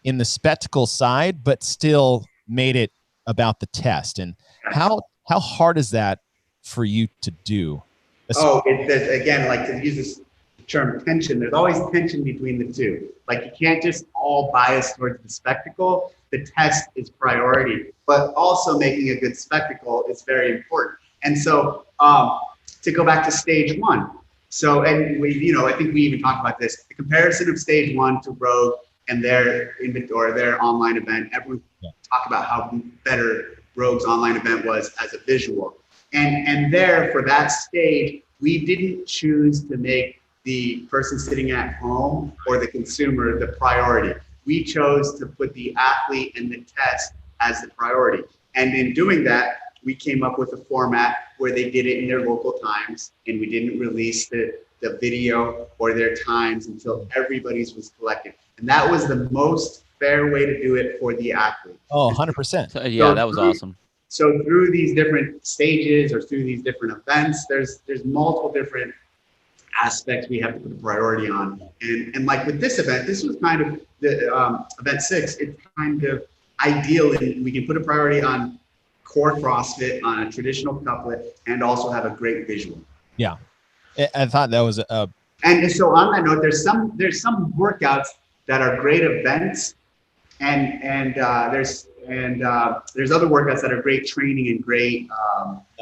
in the spectacle side, but still made it about the test. And how hard is that for you to do? It's again, like to use this term tension, there's always tension between the two. Like you can't just all bias towards the spectacle. The test is priority, but also making a good spectacle is very important. And so to go back to stage 1. So, and we, I think we even talked about this, the comparison of stage 1 to Rogue and their online event. Everyone talked about how better Rogue's online event was as a visual. And there, for that stage, we didn't choose to make the person sitting at home or the consumer the priority. We chose to put the athlete and the test as the priority. And in doing that, we came up with a format where they did it in their local times, and we didn't release the video or their times until everybody's was collected. And that was the most fair way to do it for the athlete. Oh, 100%. Yeah, that was awesome. So through these different stages or through these different events, there's multiple different aspects we have to put a priority on. And like with this event, this was kind of the event 6, it's kind of ideal, and we can put a priority on core CrossFit, on a traditional couplet, and also have a great visual. Yeah. I thought that was and so on that note, there's some workouts that are great events, and there's other workouts that are great training and great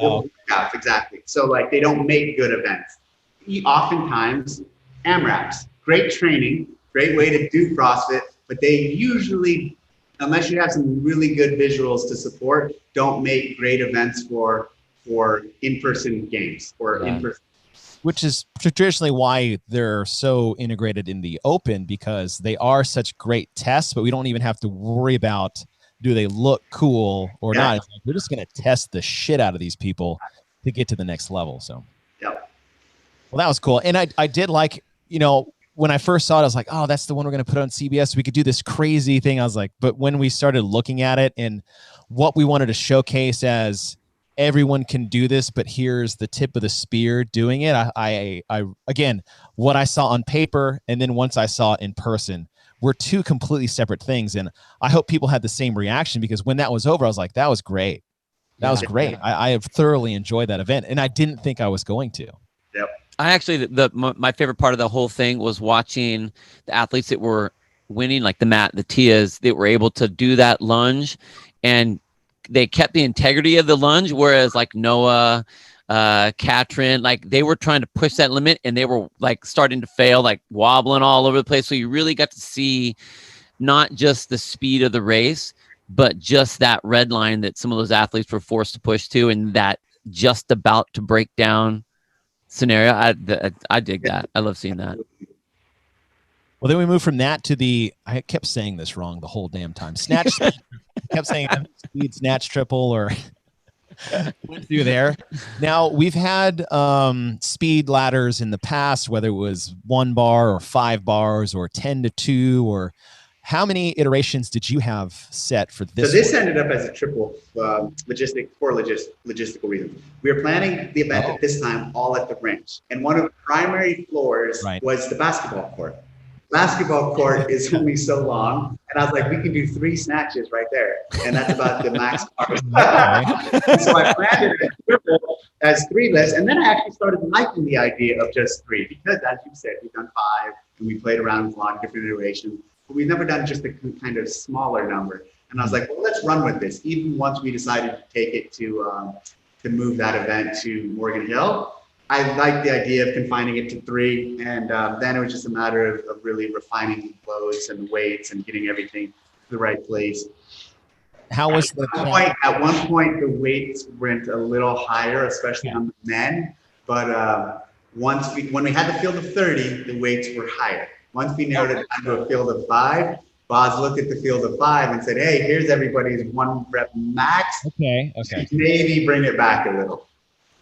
workouts. Exactly. So like they don't make good events. Oftentimes, AMRAPs, great training, great way to do CrossFit, but they usually, unless you have some really good visuals to support, don't make great events for in-person games or in-person. Which is traditionally why they're so integrated in the open, because they are such great tests, but we don't even have to worry about, do they look cool or not? It's like, we're just going to test the shit out of these people to get to the next level. So, well, that was cool. And I did like, when I first saw it, I was like, oh, that's the one we're going to put on CBS. We could do this crazy thing. I was like, but when we started looking at it and what we wanted to showcase as everyone can do this, but here's the tip of the spear doing it. I again, what I saw on paper and then once I saw it in person were 2 completely separate things. And I hope people had the same reaction, because when that was over, I was like, that was great. That was great. I have thoroughly enjoyed that event, and I didn't think I was going to. Yep. I actually, my favorite part of the whole thing was watching the athletes that were winning, like the Tias, that were able to do that lunge, and they kept the integrity of the lunge, whereas like Noah, Katrin, like they were trying to push that limit, and they were like starting to fail, like wobbling all over the place. So you really got to see not just the speed of the race, but just that red line that some of those athletes were forced to push to, and that just about to break down scenario. I dig that. I love seeing that. Well, then we moved from that to I kept saying this wrong the whole damn time. Snatch. I kept saying speed snatch triple or went through there. Now we've had speed ladders in the past, whether it was 1 bar or 5 bars or 10 to 2, or how many iterations did you have set for this? So this ended up as a triple logistical reasons. We were planning the event at this time all at the range, and one of the primary floors was the basketball court. Basketball court is only so long, And I was like, we can do 3 snatches right there. And that's about the max. So I planned it as 3 lifts. And then I actually started liking the idea of just 3 because, as you said, we've done 5 and we played around with a lot of different iterations. But we've never done just a kind of smaller number. And I was like, well, let's run with this. Even once we decided to take it to move that event to Morgan Hill, I liked the idea of confining it to 3, and then it was just a matter of really refining the loads and the weights and getting everything to the right place. How was the point? At one point, the weights went a little higher, especially on the men. But when we had the field of 30, the weights were higher. Once we narrowed it down to a field of 5, Boz looked at the field of 5 and said, "Hey, here's everybody's 1 rep max. Okay. Maybe bring it back a little."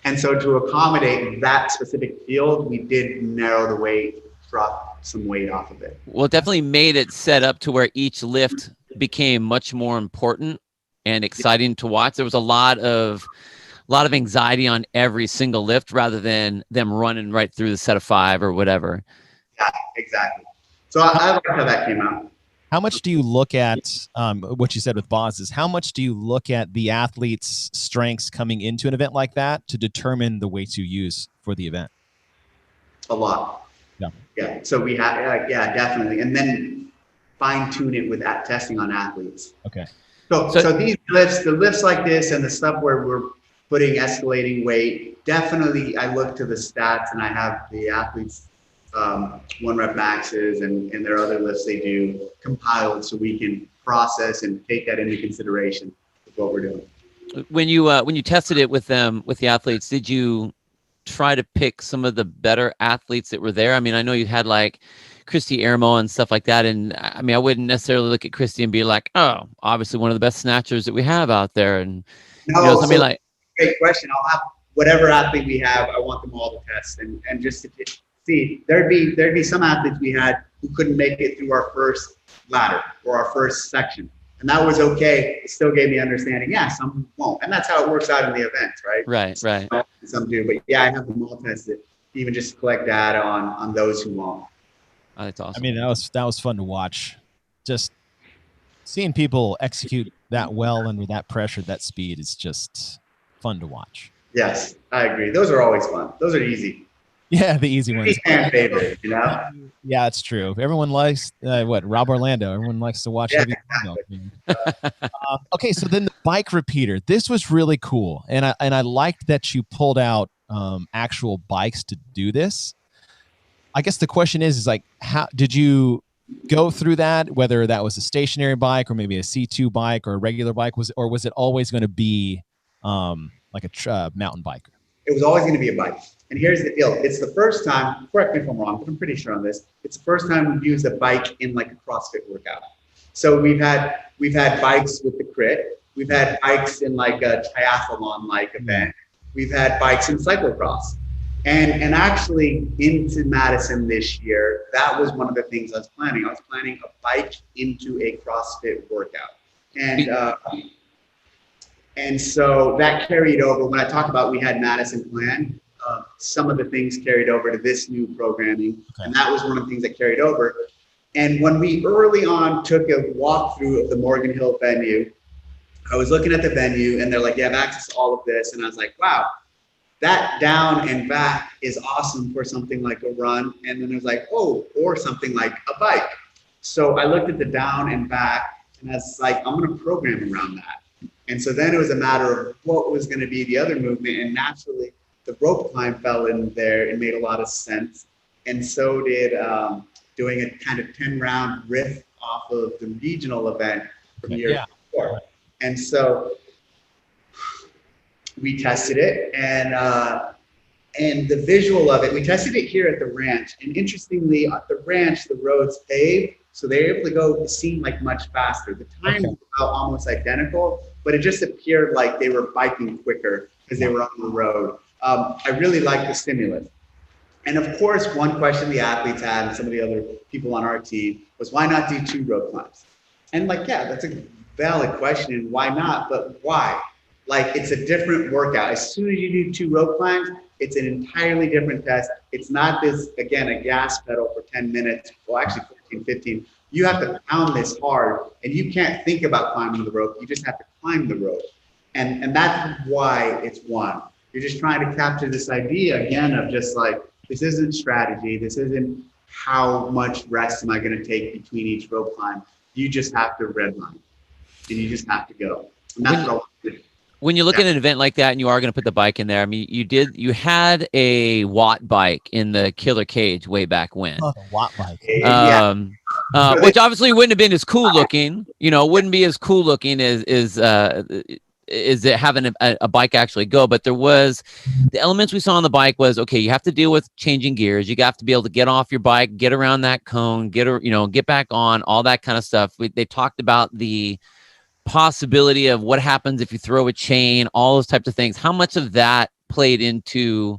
And so to accommodate that specific field, we did narrow the weight, drop some weight off of it. Well, it definitely made it set up to where each lift became much more important and exciting to watch. There was a lot of anxiety on every single lift rather than them running right through the set of 5 or whatever. Yeah, exactly. So I like how that came out. How much do you look at what you said with Boz is how much do you look at the athlete's strengths coming into an event like that to determine the weights you use for the event? A lot. Yeah. So we have, definitely. And then fine tune it with that testing on athletes. Okay. So these lifts, the lifts like this and the stuff where we're putting escalating weight, definitely I look to the stats and I have the athletes 1 rep maxes and their other lifts they do compiled so we can process and take that into consideration with what we're doing. When you tested it with them, with the athletes, did you try to pick some of the better athletes that were there? I mean, I know you had like Christy Ermo and stuff like that. And I mean, I wouldn't necessarily look at Christy and be like, oh, obviously one of the best snatchers that we have out there. And no, I mean, like, great question. I'll have whatever athlete we have, I want them all to test and just to see, there'd be some athletes we had who couldn't make it through our first ladder or our first section. And that was okay. It still gave me understanding. Yeah, some won't. And that's how it works out in the events, right? Right. Some do. But yeah, I have them all tested, even just to collect data on those who won't. Oh, that's awesome. I mean, that was fun to watch. Just seeing people execute that well under that pressure, that speed is just fun to watch. Yes, I agree. Those are always fun. Those are easy. Yeah, the easy ones. Fan favorite, you know? Yeah, it's true. Everyone likes Rob Orlando. Everyone likes to watch heavy. Okay, so then the bike repeater. This was really cool, and I liked that you pulled out actual bikes to do this. I guess the question is like, how did you go through that? Whether that was a stationary bike or maybe a C2 bike or a regular bike, was it always going to be like a mountain bike? It was always going to be a bike. And here's the deal. It's the first time, correct me if I'm wrong, but I'm pretty sure on this. It's the first time we've used a bike in like a CrossFit workout. So we've had bikes with the crit. We've had bikes in like a triathlon-like event. We've had bikes in cyclocross. And actually into Madison this year, that was one of the things I was planning. I was planning a bike into a CrossFit workout. And so that carried over. When I talk about we had Madison planned, some of the things carried over to this new programming. Okay. And that was one of the things that carried over. And when we early on took a walkthrough of the Morgan Hill venue, I was looking at the venue and they're like, you have access to all of this. And I was like, wow, that down and back is awesome for something like a run. And then it was like, oh, or something like a bike. So I looked at the down and back and I was like, I'm going to program around that. And so then it was a matter of what was going to be the other movement. And naturally, the rope climb fell in there. It made a lot of sense. And so did doing a kind of 10-round riff off of the regional event from year before. And so we tested it. And the visual of it, we tested it here at the ranch. And interestingly, at the ranch, the road's paved. So they're able to go, it seemed like much faster. The time was almost identical, but it just appeared like they were biking quicker because they were on the road. I really like the stimulus. And of course, one question the athletes had and some of the other people on our team was, why not do 2 rope climbs? And like, yeah, that's a valid question. And why not? But why? Like, it's a different workout. As soon as you do 2 rope climbs, it's an entirely different test. It's not this, again, a gas pedal for 10 minutes. Well, actually 14, 15. You have to pound this hard, and you can't think about climbing the rope. You just have to climb the rope. And that's why it's one. You're just trying to capture this idea again of just like, this isn't strategy. This isn't how much rest am I going to take between each rope climb. You just have to redline, and you just have to go. And that's what I want to do. When you look at an event like that and you are going to put the bike in there, I mean, you had a Watt bike in the Killer Cage way back when. Oh, the Watt bike. Which obviously wouldn't have been as cool looking, wouldn't be as cool looking as is it having a bike actually go. But there was the elements we saw on the bike was, okay, you have to deal with changing gears. You have to be able to get off your bike, get around that cone, get back on, all that kind of stuff. They talked about the possibility of what happens if you throw a chain, all those types of things. How much of that played into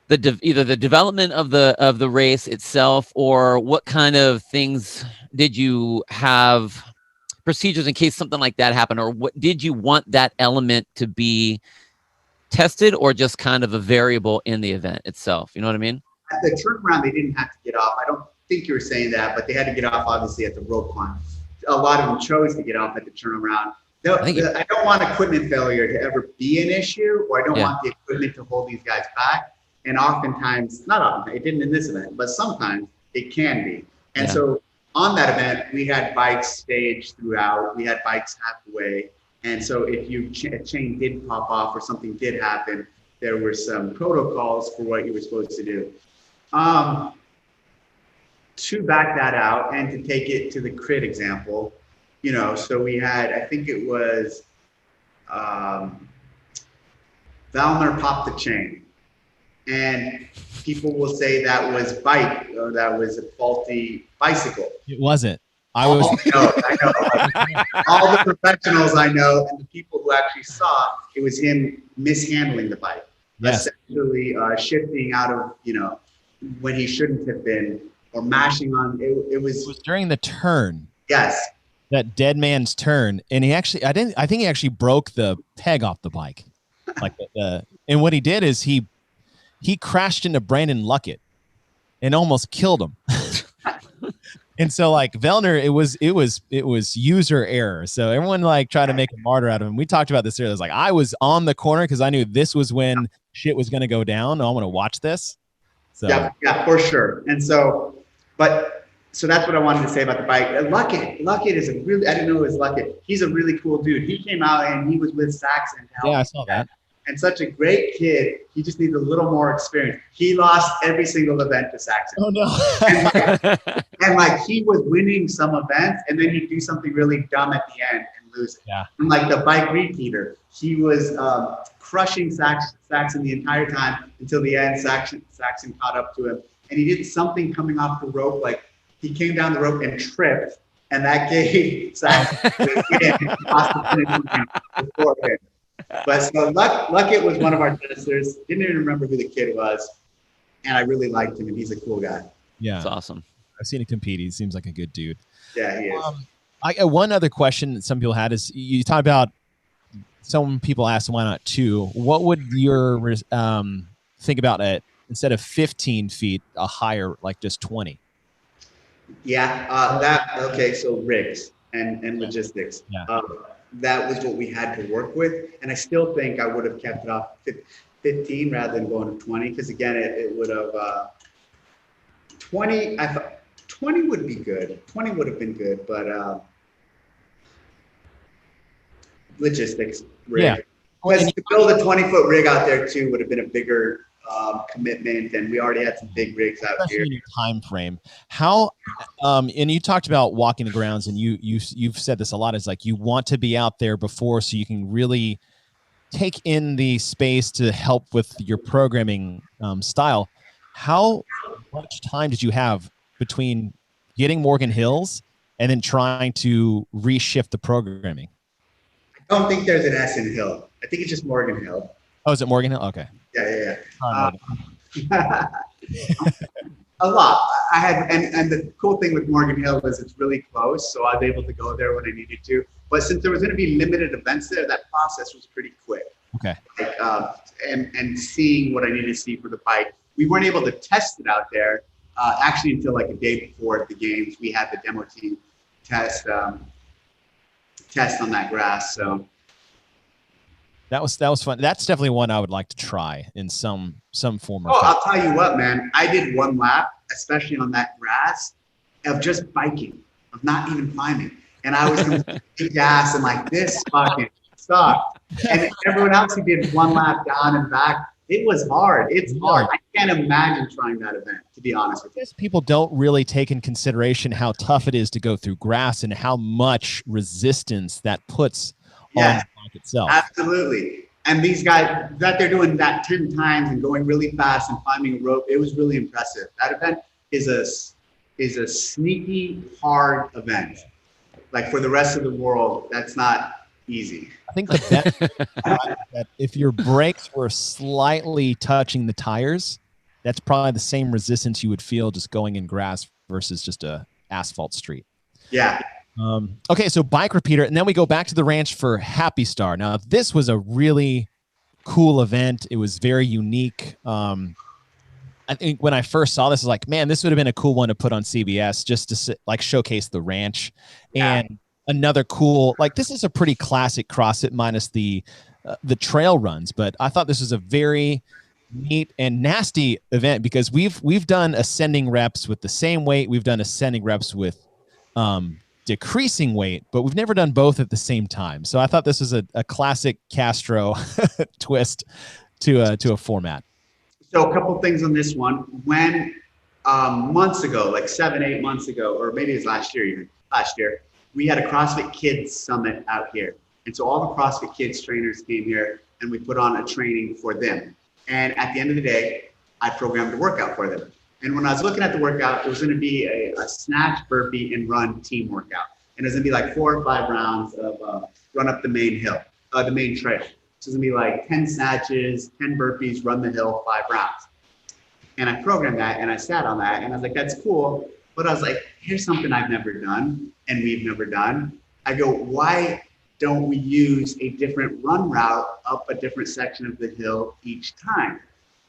either the development of the race itself, or what kind of things did you have procedures in case something like that happened, or what did you want that element to be tested, or just kind of a variable in the event itself? You know what I mean? At the turnaround, they didn't have to get off. I don't think you were saying that, but they had to get off obviously at the rope climb. A lot of them chose to get off at the turnaround. I don't want equipment failure to ever be an issue, or I don't want the equipment to hold these guys back. And oftentimes, not often, it didn't in this event, but sometimes it can be. And so on that event, we had bikes staged throughout. We had bikes halfway. And so if a chain did pop off or something did happen, there were some protocols for what you were supposed to do. To back that out and to take it to the crit example, so we had, I think it was Valner popped the chain. And people will say that was bike, or that was a faulty bicycle. It wasn't. I know. All the professionals I know and the people who actually saw, it was him mishandling the bike. Yes. Essentially shifting out of, when he shouldn't have been, or mashing on. It was during the turn. Yes. That dead man's turn. And I think he actually broke the peg off the bike. And what he did is he crashed into Brandon Luckett and almost killed him. And so Vellner, it was user error. So everyone tried to make a martyr out of him. We talked about this earlier. It was I was on the corner because I knew this was when shit was going to go down. I want to watch this. So yeah, for sure. And so that's what I wanted to say about the bike. Luckett is a really, I didn't know it was Luckett. He's a really cool dude. He came out and he was with Saxon. Yeah, I saw that. And such a great kid. He just needs a little more experience. He lost every single event to Saxon. Oh no! and he was winning some events, and then he'd do something really dumb at the end and lose it. Yeah. And the bike repeater, he was crushing Saxon the entire time until the end. Saxon caught up to him, and he did something coming off the rope. He came down the rope and tripped, and that gave Saxon lost the finish before him. But so Luckett was one of our testers. Didn't even remember who the kid was, and I really liked him, and he's a cool guy. Yeah, that's awesome. I've seen him compete. He seems like a good dude. Yeah, he is. One other question that some people had is, you talk about, some people asked why not 2. What would your think about it instead of 15 feet, a higher, just 20? Yeah, okay. So rigs and logistics. Yeah. That was what we had to work with, and I still think I would have kept it off 15 rather than going to 20, because again, it would have 20. I thought 20 would be good. 20 would have been good, but logistics rig. Yeah. Because to build a 20-foot rig out there too would have been a bigger commitment, and we already had some big rigs out here. In your time frame, how and you talked about walking the grounds, and you've said this a lot, is you want to be out there before so you can really take in the space to help with your programming style. How much time did you have between getting Morgan Hills and then trying to reshift the programming? I don't think there's an S in Hill. I think it's just Morgan Hill. Oh, is it Morgan Hill? Okay. Yeah. A lot. I had, and the cool thing with Morgan Hill is it's really close, so I was able to go there when I needed to. But since there was going to be limited events there, that process was pretty quick. Okay. And seeing what I needed to see for the bike, we weren't able to test it out there Actually, until like a day before the games, we had the demo team test on that grass. So that was fun. That's definitely one I would like to try in some form or oh, fashion. I'll tell you what, man. I did one lap, especially on that grass, of just biking, of not even climbing. And I was going to gas and like, this fucking sucked. And everyone else who did one lap down and back, it was hard. It's hard. I can't imagine trying that event, to be honest with you. I guess people don't really take in consideration how tough it is to go through grass and how much resistance that puts on the bike itself. Absolutely. And these guys, that they're doing that 10 times and going really fast and climbing a rope, it was really impressive. That event is a sneaky, hard event. Like for the rest of the world, that's not easy. I think the best that if your brakes were slightly touching the tires, that's probably the same resistance you would feel just going in grass versus just a asphalt street. Yeah. Okay, so bike repeater, and then we go back to the ranch for Happy Star. Now, this was a really cool event. It was very unique. I think when I first saw this, I was like, man, this would have been a cool one to put on CBS just to like showcase the ranch. And another cool, like this is a pretty classic CrossFit minus the trail runs, but I thought this was a very neat and nasty event because we've done ascending reps with the same weight. We've done ascending reps with decreasing weight, but we've never done both at the same time. So I thought this was a classic Castro twist to a format. So a couple things on this one. When months ago, like 7-8 months ago, or maybe it was last year, we had a CrossFit Kids Summit out here. And so all the CrossFit Kids trainers came here and we put on a training for them. And at the end of the day, I programmed a workout for them. And when I was looking at the workout, it was going to be a snatch, burpee, and run team workout. And it was going to be like 4 or 5 rounds of run up the main hill, the main trail. So it's going to be like 10 snatches, 10 burpees, run the hill, 5 rounds. And I programmed that and I sat on that and I was like, that's cool. But I was like, here's something I've never done and we've never done. I go, why don't we use a different run route up a different section of the hill each time?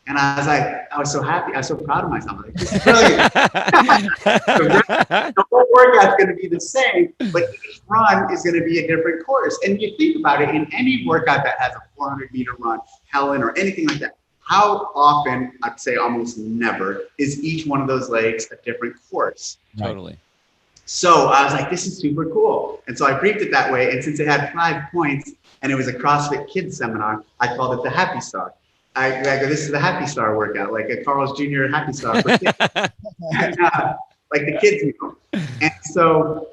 And I was like, I was so happy. I was so proud of myself. Like, this is brilliant. The whole workout's going to be the same, but each run is going to be a different course. And you think about it, in any workout that has a 400-meter run, Helen, or anything like that, how often, I'd say almost never, is each one of those legs a different course? Totally. So I was like, this is super cool. And so I briefed it that way. And since it had 5 points and it was a CrossFit Kids seminar, I called it the Happy Star. I go, this is the Happy Star workout, like a Carl's Jr. Happy Star for kids. And, like the kids meal. And so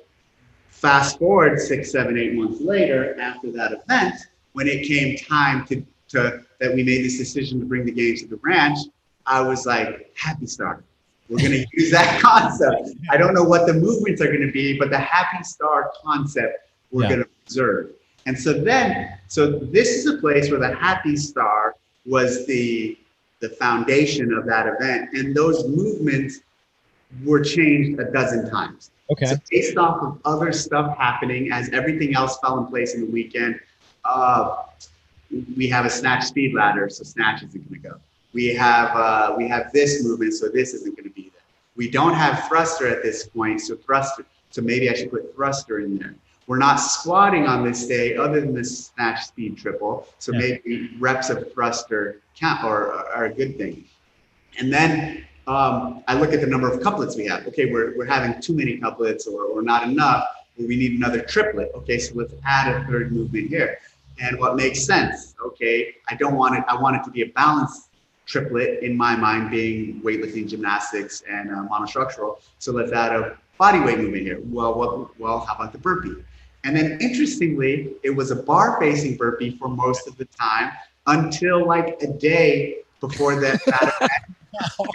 fast forward 6, 7, 8 months later, after that event, when it came time to that we made this decision to bring the games to the ranch, I was like, Happy Star. We're going to use that concept. I don't know what the movements are going to be, but the Happy Star concept we're going to observe. And so this is a place where the Happy Star was the foundation of that event. And those movements were changed a dozen times. Okay. So based off of other stuff happening as everything else fell in place in the weekend, we have a snatch speed ladder, so snatch isn't going to go. We have this movement, so this isn't going to be there. We don't have thruster at this point, so maybe I should put thruster in there. We're not squatting on this day other than the snatch speed triple, so maybe reps of thruster are a good thing. And then I look at the number of couplets we have. Okay, we're having too many couplets or not enough, or we need another triplet. Okay, so let's add a third movement here. And what makes sense? Okay, I want it to be a balanced triplet in my mind, being weightlifting, gymnastics, and monostructural. So let's add a body weight movement here. Well, how about the burpee? And then interestingly, it was a bar facing burpee for most of the time until like a day before that event.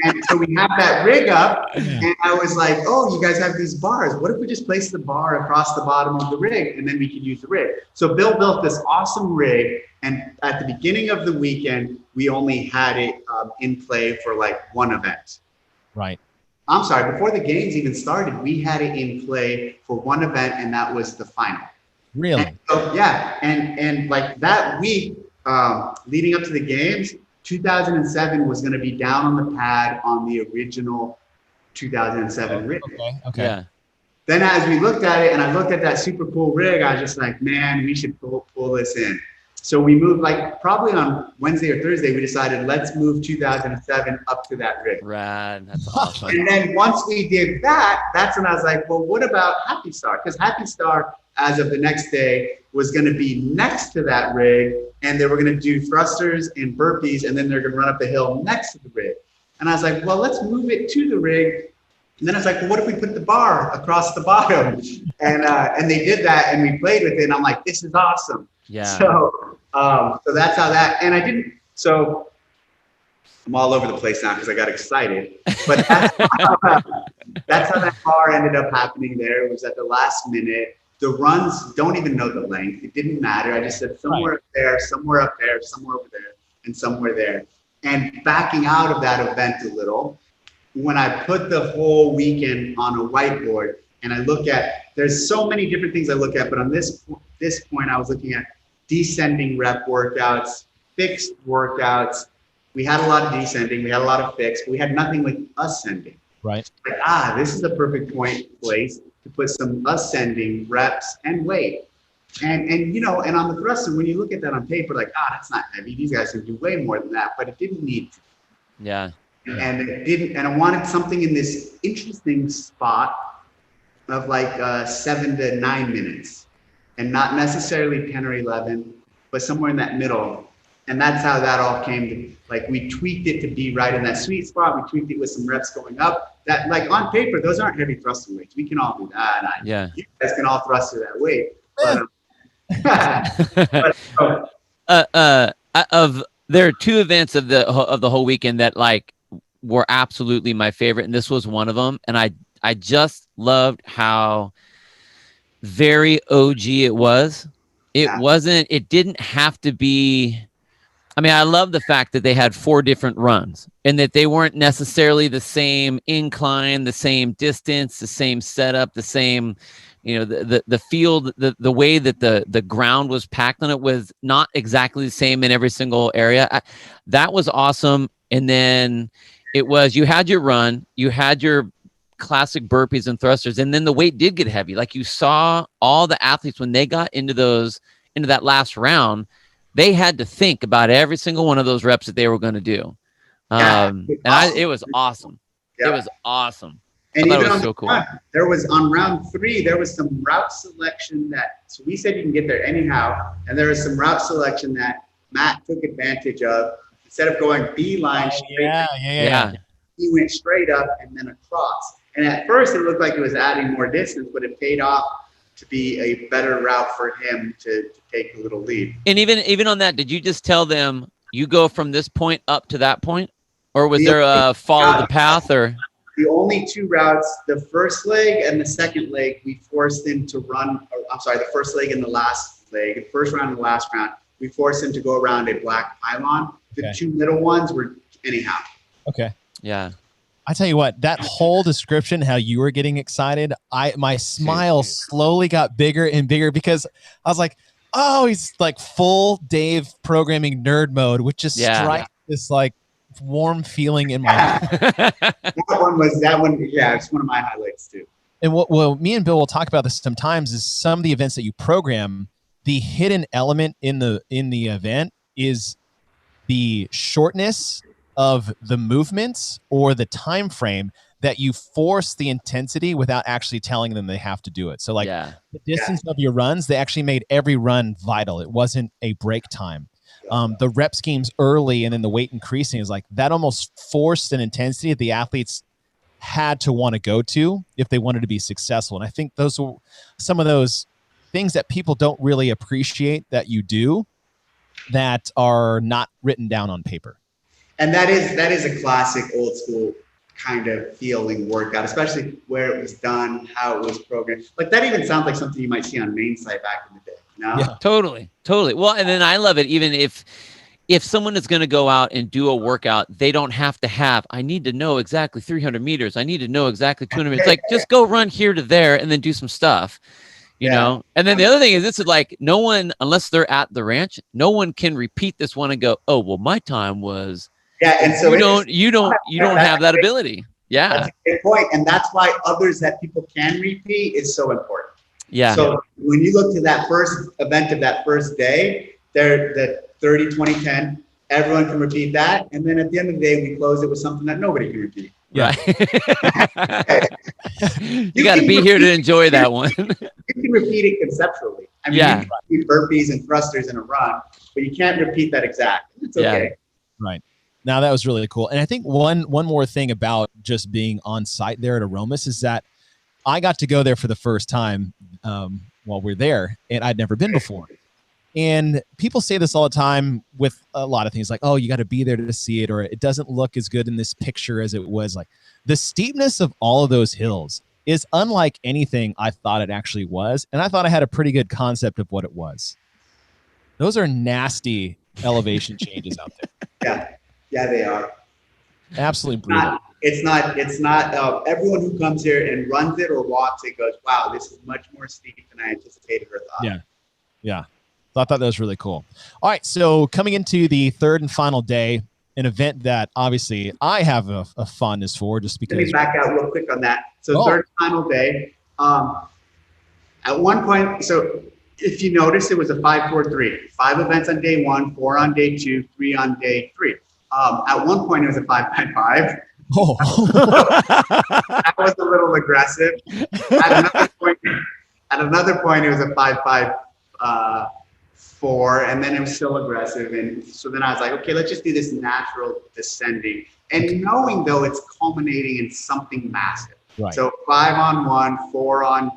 And so we have that rig up and I was like, oh, you guys have these bars. What if we just place the bar across the bottom of the rig and then we can use the rig? So Bill built this awesome rig. And at the beginning of the weekend, we only had it in play for like one event. Right. I'm sorry, before the games even started, we had it in play for one event, and that was the final. Really? And so, yeah, and like that week leading up to the games, 2007 was going to be down on the pad on the original 2007 rig. Okay. Yeah. Then as we looked at it and I looked at that super cool rig, I was just like, man, we should pull this in. So we moved, like probably on Wednesday or Thursday, we decided let's move 2007 up to that rig. Rad. That's awesome. And then once we did that, that's when I was like, well, what about Happy Star? Because Happy Star, as of the next day, was going to be next to that rig, and they were going to do thrusters and burpees, and then they're going to run up the hill next to the rig. And I was like, well, let's move it to the rig. And then I was like, well, what if we put the bar across the bottom? And they did that, and we played with it, and I'm like, this is awesome. Yeah. So that's how that, and I didn't, so I'm all over the place now because I got excited, but that's how that bar ended up happening there. It was at the last minute. The runs, don't even know the length. It didn't matter. I just said somewhere up there, somewhere up there, somewhere over there, and somewhere there. And backing out of that event a little, when I put the whole weekend on a whiteboard and I look at, there's so many different things I look at, but on this point, I was looking at descending rep workouts, fixed workouts. We had a lot of descending, we had a lot of fixed, but we had nothing with ascending. Right. Like, this is a perfect place to put some ascending reps and weight. And you know, and on the thruster, when you look at that on paper, like, that's not heavy. These guys can do way more than that, but it didn't need to. Yeah. And it didn't, and I wanted something in this interesting spot of like 7 to 9 minutes, and not necessarily 10 or 11, but somewhere in that middle. And that's how that all came to, like, we tweaked it to be right in that sweet spot. We tweaked it with some reps going up. That, like, on paper, those aren't heavy thruster weights. We can all do that. Yeah. You guys can all thruster that weight. But, there are two events of the whole weekend that like were absolutely my favorite, and this was one of them. And I just loved how very OG it was. It didn't have to be. I mean, I love the fact that they had 4 different runs and that they weren't necessarily the same incline, the same distance, the same setup, the same, you know, the field, the way that the ground was packed on it was not exactly the same in every single area. That was awesome. And then it was, you had your run, you had your classic burpees and thrusters, and then the weight did get heavy. Like you saw all the athletes when they got into that last round, they had to think about every single one of those reps that they were going to do. It was awesome. Yeah. It was awesome. And even it was so cool. There was on round 3, there was some route selection so we said you can get there anyhow. And there was some route selection that Matt took advantage of. Instead of going beeline straight, he went straight up and then across. And at first it looked like it was adding more distance, but it paid off to be a better route for him to take a little lead. And even on that, did you just tell them you go from this point up to that point? Or was there a follow the path? Or the only 2 routes, the first leg and the second leg, we forced him to run. The first leg and the last leg, the first round and the last round, we forced him to go around a black pylon. The 2 middle ones were anyhow. Okay. Yeah. I tell you what, that whole description, how you were getting excited, my smile slowly got bigger and bigger because I was like, oh, he's like full Dave programming nerd mode, which just strikes this like warm feeling in my heart. that one. Yeah, it's one of my highlights too. And what me and Bill will talk about this sometimes is some of the events that you program, the hidden element in the event is the shortness of the movements or the time frame that you force the intensity without actually telling them they have to do it. So like the distance of your runs, they actually made every run vital. It wasn't a break time. The rep schemes early and then the weight increasing is like that almost forced an intensity that the athletes had to want to go to if they wanted to be successful. And I think those were some of those things that people don't really appreciate that you do that are not written down on paper. And that is a classic old school kind of feeling workout, especially where it was done, how it was programmed. Like that even sounds like something you might see on main site back in the day. No? Yeah, totally. Well, and then I love it. Even if someone is going to go out and do a workout, they don't have to have, I need to know exactly 300 meters. I need to know exactly 200 meters. Like just go run here to there and then do some stuff, you know? And then the other thing is this is like no one, unless they're at the ranch, no one can repeat this one and go, oh, well, my time was, and so you don't have that ability. Yeah. That's a great point. And that's why others that people can repeat is so important. Yeah. So when you look to that first event of that first day, they're the 30, 20, 10, everyone can repeat that. And then at the end of the day, we close it with something that nobody can repeat. Yeah. Right. You got to be here to enjoy that one. You can repeat it conceptually. I mean, you can repeat burpees and thrusters in a run, but you can't repeat that exact. It's okay. Right. Now that was really cool. And I think one more thing about just being on site there at Aromas is that I got to go there for the first time while we're there, and I'd never been before. And people say this all the time with a lot of things like, oh, you got to be there to see it, or it doesn't look as good in this picture as it was. Like the steepness of all of those hills is unlike anything I thought it actually was. And I thought I had a pretty good concept of what it was. Those are nasty elevation changes out there. Yeah, they are. Absolutely brutal. It's not everyone who comes here and runs it or walks it goes, wow, this is much more steep than I anticipated or thought. Yeah. So I thought that was really cool. All right, so coming into the third and final day, an event that obviously I have a fondness for, just because. Let me back out real quick on that. So third and final day, at one point, so if you notice, it was a 5-4-3. 5 events on day 1, 4 on day 2, 3 on day 3. At one point, it was a 5-5-5. Oh, that was a little aggressive. At another point, it was a 5-5-4, and then it was still aggressive. And so then I was like, okay, let's just do this natural descending. And knowing though it's culminating in something massive. Right. So 5 on 1, 4 on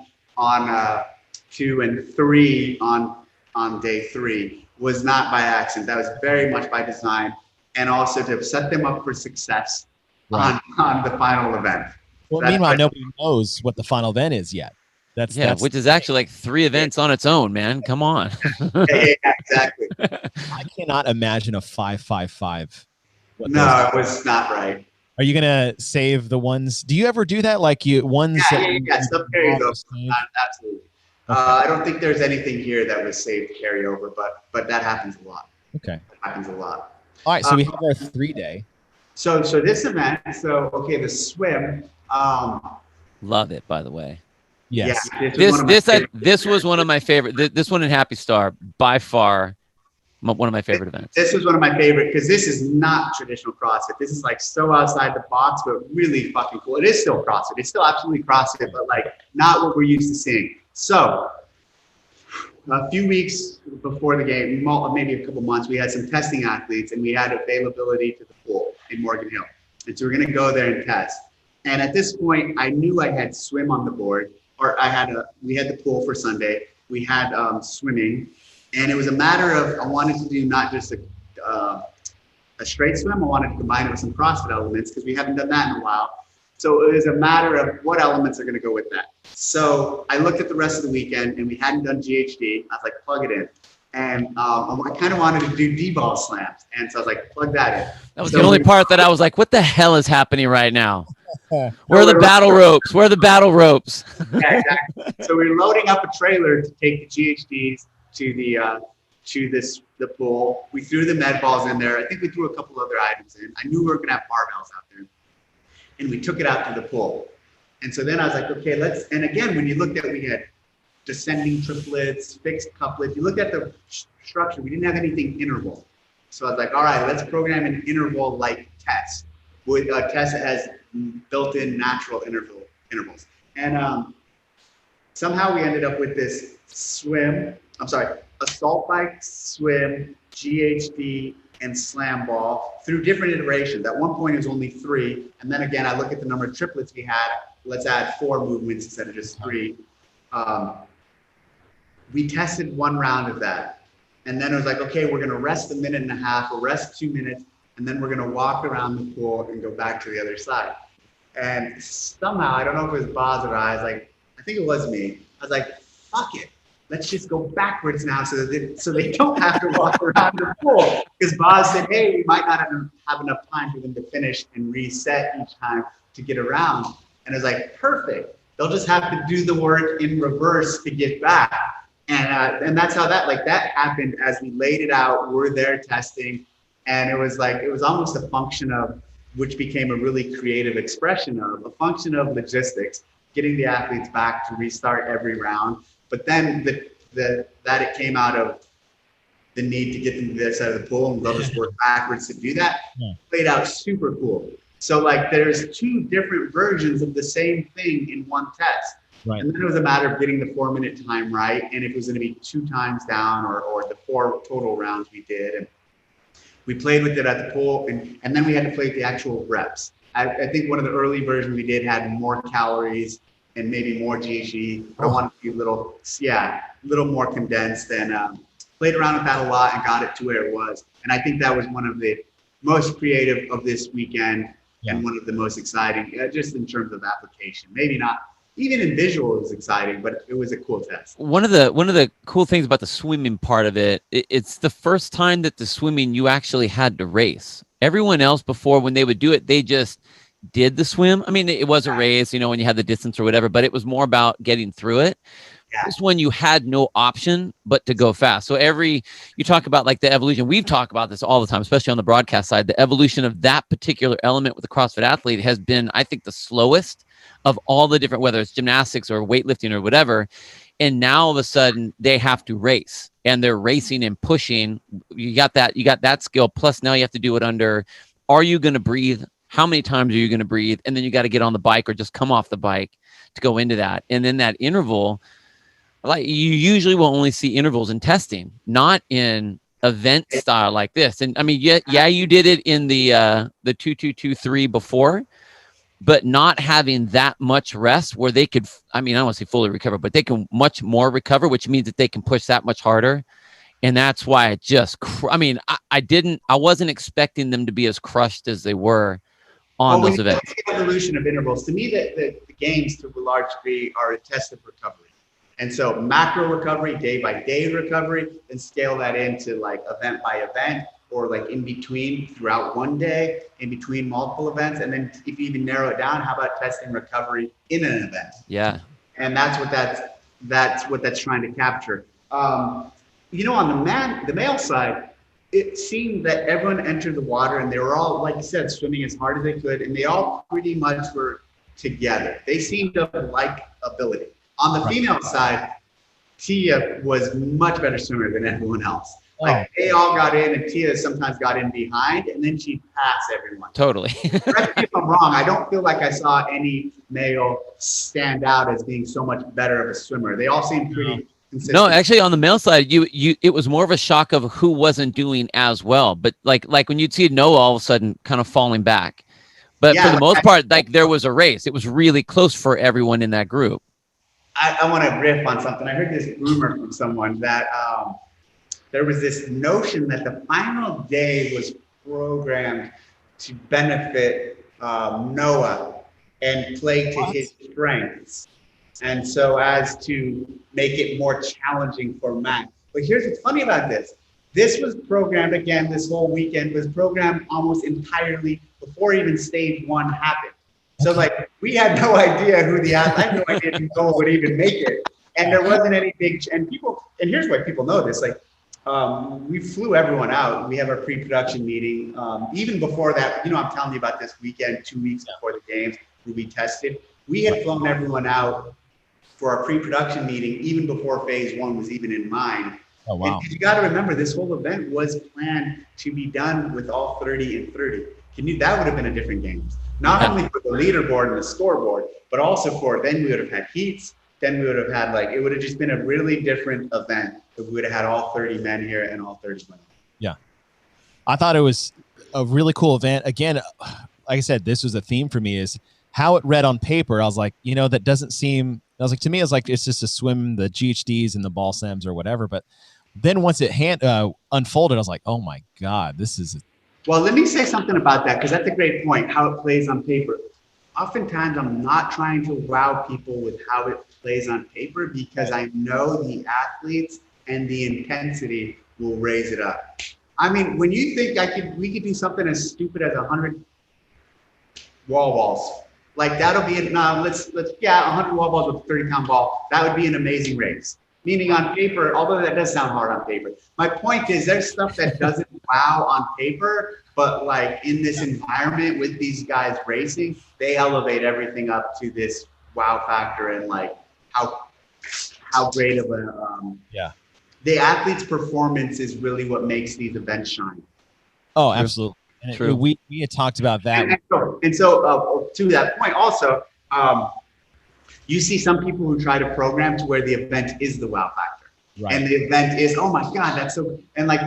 2, and 3 on day 3 was not by accident. That was very much by design, and also to set them up for success on the final event. Well, meanwhile, nobody knows what the final event is yet. That's which is actually like 3 events on its own, man. Come on. Yeah, exactly. I cannot imagine a 5-5-5. No, it was not right. Are you gonna save the ones? Do you ever do that? Like ones? Yeah. Stuff carries over. Absolutely. Okay. I don't think there's anything here that was saved carryover, but that happens a lot. Okay. That happens a lot. All right, so we have our 3-day. So this event. So the swim. Love it, by the way. Yes. Yeah, this was one of my favorite. This one in Happy Star, by far, one of my favorite events. This was one of my favorite because this is not traditional CrossFit. This is like so outside the box, but really fucking cool. It is still CrossFit. It's still absolutely CrossFit, but like not what we're used to seeing. So a few weeks before the game, maybe a couple months, we had some testing athletes and we had availability to the pool in Morgan Hill. And so we're going to go there and test. And at this point, I knew I had swim on the board, or we had the pool for Sunday. We had swimming, and it was a matter of, I wanted to do not just a straight swim. I wanted to combine it with some CrossFit elements because we haven't done that in a while. So it was a matter of what elements are going to go with that. So I looked at the rest of the weekend, and we hadn't done GHD. I was like, plug it in. And I kind of wanted to do D-ball slams. And so I was like, plug that in. That was the only part that I was like, what the hell is happening right now? Where are the battle ropes? Where are the battle ropes? Yeah, exactly. So we were loading up a trailer to take the GHDs to the pool. We threw the med balls in there. I think we threw a couple other items in. I knew we were going to have barbells out there. And we took it out to the pool. And so then I was like, okay, and again, when you looked at, we had descending triplets, fixed couplets. You looked at the structure, we didn't have anything interval. So I was like, all right, let's program an interval-like test. With a test that has built-in natural intervals. And somehow we ended up with this assault bike, swim, GHD, and slam ball through different iterations. At one point it was only 3. And then again, I look at the number of triplets we had. Let's add 4 movements instead of just 3. We tested 1 round of that. And then it was like, okay, we're going to rest a minute and a half, we'll rest 2 minutes, and then we're going to walk around the pool and go back to the other side. And somehow, I don't know if it was Boz or I think it was me. I was like, fuck it. Let's just go backwards now so they don't have to walk around the pool. Because Boz said, hey, we might not have enough time for them to finish and reset each time to get around. And I was like, perfect. They'll just have to do the work in reverse to get back. And that's how that happened as we laid it out. We're there testing. And it was almost a function of which became a really creative expression of a function of logistics, getting the athletes back to restart every round. But then that it came out of the need to get them to the other side of the pool and rubbers work backwards to do that, played out super cool. So like there's two different versions of the same thing in one test. Right. And then it was a matter of getting the 4-minute time right. And if it was going to be 2 times down or the 4 total rounds we did. And we played with it at the pool and then we had to play with the actual reps. I think one of the early versions we did had more calories and maybe more GHG. I wanted to be a little more condensed and played around with that a lot and got it to where it was. And I think that was one of the most creative of this weekend and one of the most exciting, just in terms of application. Maybe not, even in visual it was exciting, but it was a cool test. One of the cool things about the swimming part of it's the first time that the swimming you actually had to race. Everyone else before, when they would do it, they just did the swim. I mean, it was a race, when you had the distance or whatever, but it was more about getting through it. This one you had no option but to go fast. So you talk about like the evolution. We've talked about this all the time, especially on the broadcast side. The evolution of that particular element with the CrossFit athlete has been, I think, the slowest of all the different, whether it's gymnastics or weightlifting or whatever. And now all of a sudden they have to race and they're racing and pushing. You got that skill. Plus now you have to do it under, are you going to breathe? How many times are you going to breathe? And then you got to get on the bike or just come off the bike to go into that. And then that interval, like you usually will only see intervals in testing, not in event style like this. And I mean, you did it in the 2-2-2-3 before, but not having that much rest where they could, I mean, I don't want to say fully recover, but they can much more recover, which means that they can push that much harder. And that's why it just, I wasn't expecting them to be as crushed as they were on those events. The evolution of intervals, to me, the games to a large degree are a test of recovery. And so macro recovery, day by day recovery, and scale that into like event by event or like in between throughout one day, in between multiple events. And then if you even narrow it down, how about testing recovery in an event? Yeah. And that's what that's trying to capture. On the male side, it seemed that everyone entered the water and they were all, like you said, swimming as hard as they could. And they all pretty much were together. They seemed to like ability. On the female side, Tia was much better swimmer than everyone else. Like they all got in and Tia sometimes got in behind and then she'd pass everyone. Totally. Correct me if I'm wrong. I don't feel like I saw any male stand out as being so much better of a swimmer. They all seemed pretty consistent. No, actually on the male side, it was more of a shock of who wasn't doing as well. But like when you'd see Noah all of a sudden kind of falling back. But for the most part, like there was a race. It was really close for everyone in that group. I want to riff on something. I heard this rumor from someone that there was this notion that the final day was programmed to benefit Noah and play to his strengths. And so as to make it more challenging for Matt. But here's what's funny about this. This was programmed, again, this whole weekend was programmed almost entirely before even stage 1 happened. So like we had no idea who the athlete, I had no idea who Noah would even make it. And there wasn't any big, and here's why people know this, like we flew everyone out. We have our pre-production meeting. Even before that, I'm telling you about this weekend, 2 weeks before the games where we tested. We had flown everyone out for our pre-production meeting, even before phase 1 was even in mind. Oh, wow. And you got to remember, this whole event was planned to be done with all 30 and 30. That would have been a different games. Not only for the leaderboard and the scoreboard, but also then we would have had heats. Then we would have had it would have just been a really different event if we would have had all 30 men here and all 30 women. Yeah. I thought it was a really cool event. Again, like I said, this was a theme for me is how it read on paper. I was like, that doesn't seem, I was like, to me, it's like, it's just a swim, the GHDs and the ball slams or whatever. But then once it unfolded, I was like, oh my God, this is. Well, let me say something about that, because that's a great point, how it plays on paper. Oftentimes, I'm not trying to wow people with how it plays on paper because I know the athletes and the intensity will raise it up. I mean, when you think we could do something as stupid as 100 wall balls, like that'll be let's 100 wall balls with a 30-pound ball. That would be an amazing race. Meaning on paper, although that does sound hard on paper. My point is there's stuff that doesn't wow on paper But like in this environment with these guys racing, they elevate everything up to this wow factor and like how great of a the athlete's performance is really what makes these events shine. Oh, absolutely. True. We had talked about that. And so to that point also, you see some people who try to program to where the event is the wow factor. Right. And the event is, oh my God, that's so, and like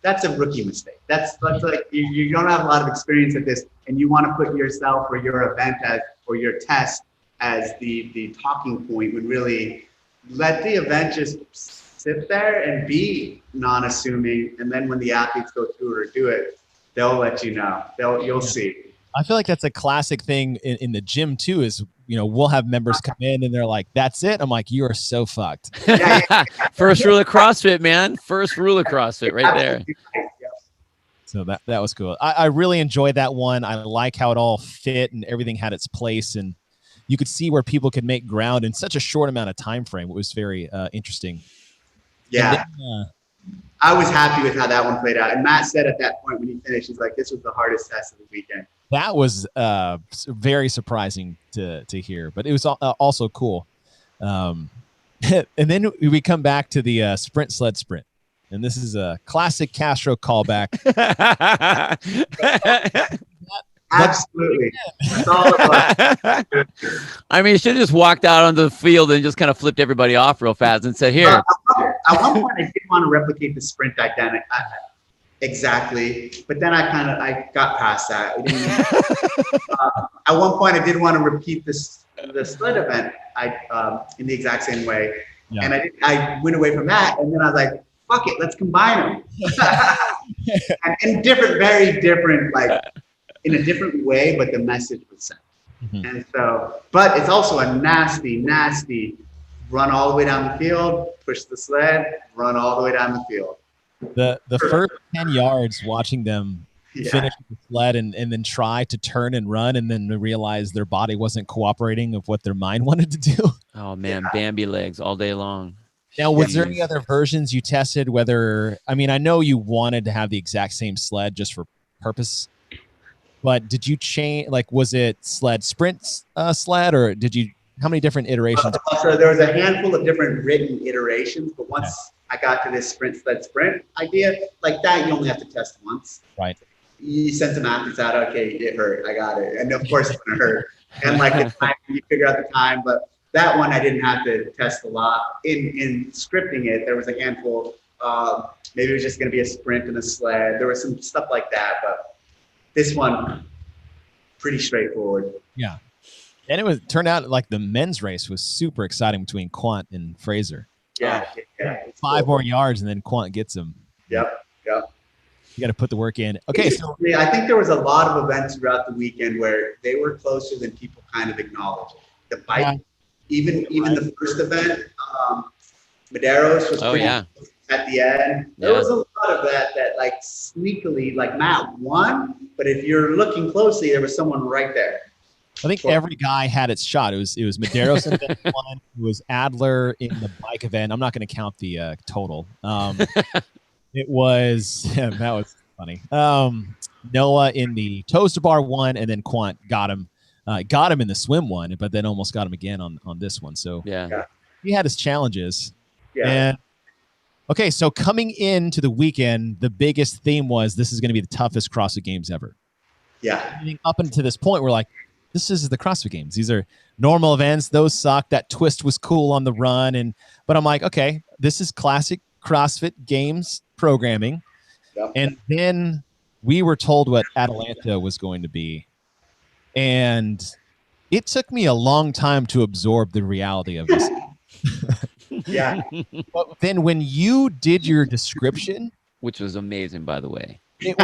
that's a rookie mistake. That's like, you don't have a lot of experience at this and you want to put yourself or your event or your test as the talking point would really let the event just sit there and be non-assuming. And then when the athletes go through it or do it, they'll let you know. You'll see. I feel like that's a classic thing in the gym too, is, we'll have members come in and they're like, that's it. I'm like, you are so fucked. First rule of CrossFit, man. First rule of CrossFit right there. So that was cool. I really enjoyed that one. I like how it all fit and everything had its place. And you could see where people could make ground in such a short amount of time frame. It was very interesting. Yeah. Then, I was happy with how that one played out. And Matt said at that point when he finished, he's like, this was the hardest test of the weekend. That was very surprising to hear, but it was also cool. And then we come back to the sprint sled sprint. And this is a classic Castro callback. Absolutely. That's all it was. I mean, you should have just walked out onto the field and just kind of flipped everybody off real fast and said, here. At one point, I did want to replicate the sprint dynamic. Exactly. But then I got past that. At one point, I did want to repeat the sled event in the exact same way. Yeah. And I went away from that. And then I was like, fuck it, let's combine them. And very different, like in a different way, but the message was sent. Mm-hmm. And so, but it's also a nasty run all the way down the field, push the sled, run all the way down the field. The first 10 yards, watching them finish the sled and then try to turn and run and then realize their body wasn't cooperating of what their mind wanted to do. Oh, man, Bambi legs all day long. Now, was there any other versions you tested? I know you wanted to have the exact same sled just for purpose, but did you change, like, was it sprint sled, or how many different iterations? So there was a handful of different written iterations, but once I got to this sprint sled sprint idea, like that, you only have to test once. Right. You send some athletes out, okay, it hurt, I got it. And of course it's gonna hurt. And like the time, you figure out the time, but that one I didn't have to test a lot. In scripting it, there was a handful. Maybe it was just going to be a sprint and a sled. There was some stuff like that, but this one, pretty straightforward. Yeah, and turned out like the men's race was super exciting between Quant and Fraser. Yeah. 5 more yards and then Quant gets him. Yep. You got to put the work in. Okay, so I think there was a lot of events throughout the weekend where they were closer than people kind of acknowledged. The bike. Yeah. Even the first event, Maderos was at the end. There was a lot of that like sneakily, like Matt won, but if you're looking closely, there was someone right there. I think every guy had its shot. It was Maderos in event one. It was Adler in the bike event. I'm not going to count the total. It was that was funny. Noah in the toaster bar one, and then Quant got him. Got him in the swim one, but then almost got him again on this one. So he had his challenges. Yeah. And okay, so coming into the weekend, the biggest theme was this is going to be the toughest CrossFit Games ever. Yeah. Up until this point, we're like, this is the CrossFit Games. These are normal events. Those suck. That twist was cool on the run, but I'm like, okay, this is classic CrossFit Games programming. Yep. And then we were told what Atalanta was going to be. And it took me a long time to absorb the reality of this. Yeah. But then when you did your description, which was amazing, by the way, it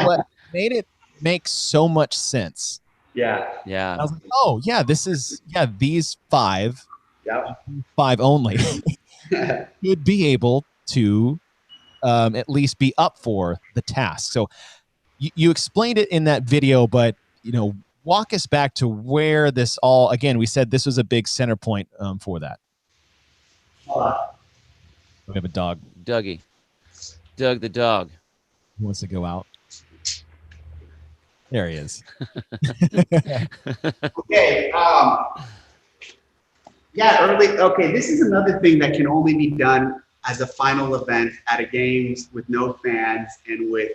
made it make so much sense. Yeah. I was like, oh yeah, these five only would be able to at least be up for the task. So you explained it in that video, but walk us back to where this all, again, we said this was a big center point for that. We have a dog. Dougie. Doug the dog. He wants to go out. There he is. Okay. Yeah, early. Okay, this is another thing that can only be done as a final event at a games with no fans and with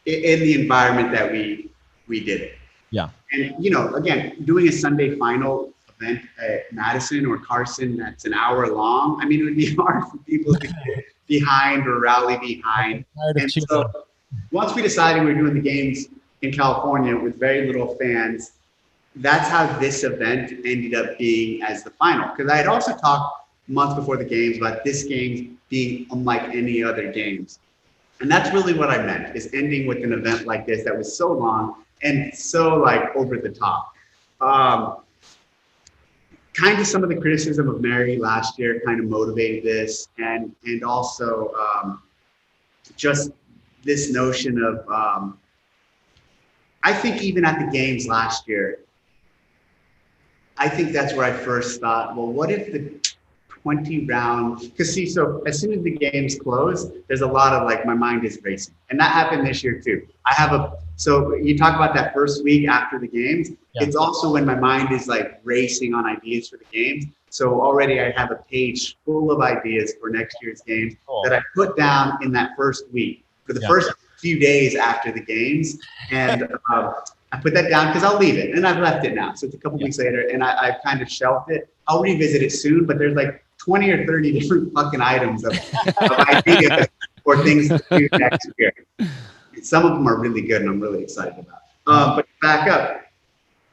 in the environment that we did it. Yeah. And again, doing a Sunday final event at Madison or Carson that's an hour long. I mean, it would be hard for people to get behind or rally behind. And so once we decided we were doing the games in California with very little fans, that's how this event ended up being as the final. Because I had also talked months before the games about this game being unlike any other games. And that's really what I meant, is ending with an event like this that was so long and so like over the top. Kind of some of the criticism of Mary last year kind of motivated this, and also just this notion of, I think even at the games last year, I think that's where I first thought, well, what if the 20 round, because see, so as soon as the games close, there's a lot of like, my mind is racing. And that happened this year too. So you talk about that first week after the games, It's also when my mind is like racing on ideas for the games. So already I have a page full of ideas for next year's games that I put down in that first week for the first few days after the games. And I put that down because I'll leave it, and I've left it now. So it's a couple weeks later, and I've kind of shelved it. I'll revisit it soon, but there's like 20 or 30 different fucking items of ideas or things to do next year. Some of them are really good, and I'm really excited about. But back up,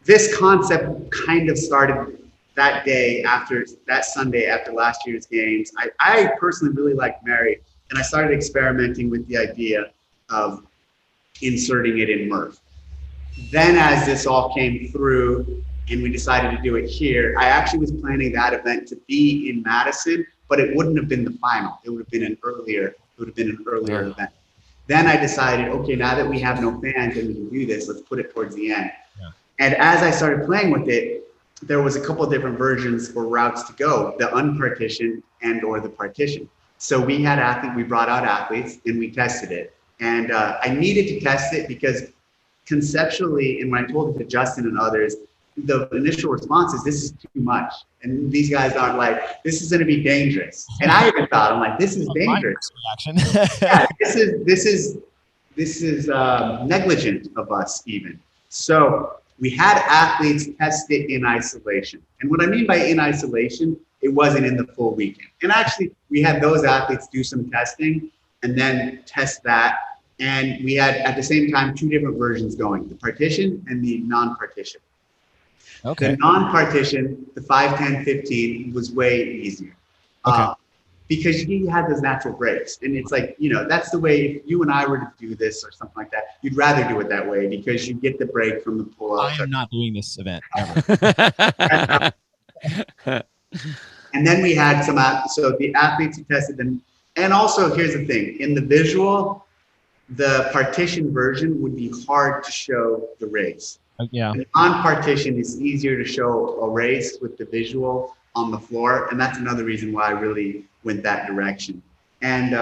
this concept kind of started that day after that Sunday after last year's games. I personally really liked Mary, and I started experimenting with the idea of inserting it in Murph. Then as this all came through and we decided to do it here, I actually was planning that event to be in Madison, but it wouldn't have been the final. It would have been an earlier event. Then I decided, okay, now that we have no fans and we can do this, let's put it towards the end. Yeah. And as I started playing with it, there was a couple of different versions or routes to go, the unpartitioned and or the partition. So we brought out athletes and we tested it. And I needed to test it because conceptually, and when I told it to Justin and others, the initial response is, this is too much. And these guys aren't like, this is going to be dangerous. And I even thought, I'm like, this is dangerous. Yeah, this is negligent of us even. So we had athletes test it in isolation. And what I mean by in isolation, it wasn't in the full weekend. And actually, we had those athletes do some testing and then test that. And we had, at the same time, two different versions going, the partition and the non-partition. Okay. The non-partition, the 5, 10, 15 was way easier. Because you had those natural breaks. And it's like, that's the way, if you and I were to do this or something like that, you'd rather do it that way because you get the break from the pull-up. I am not doing this event ever. And then we had so the athletes who tested them. And also, here's the thing, in the visual, the partition version would be hard to show the race. Yeah. The non-partition is easier to show a race with the visual on the floor. And that's another reason why I really went that direction. And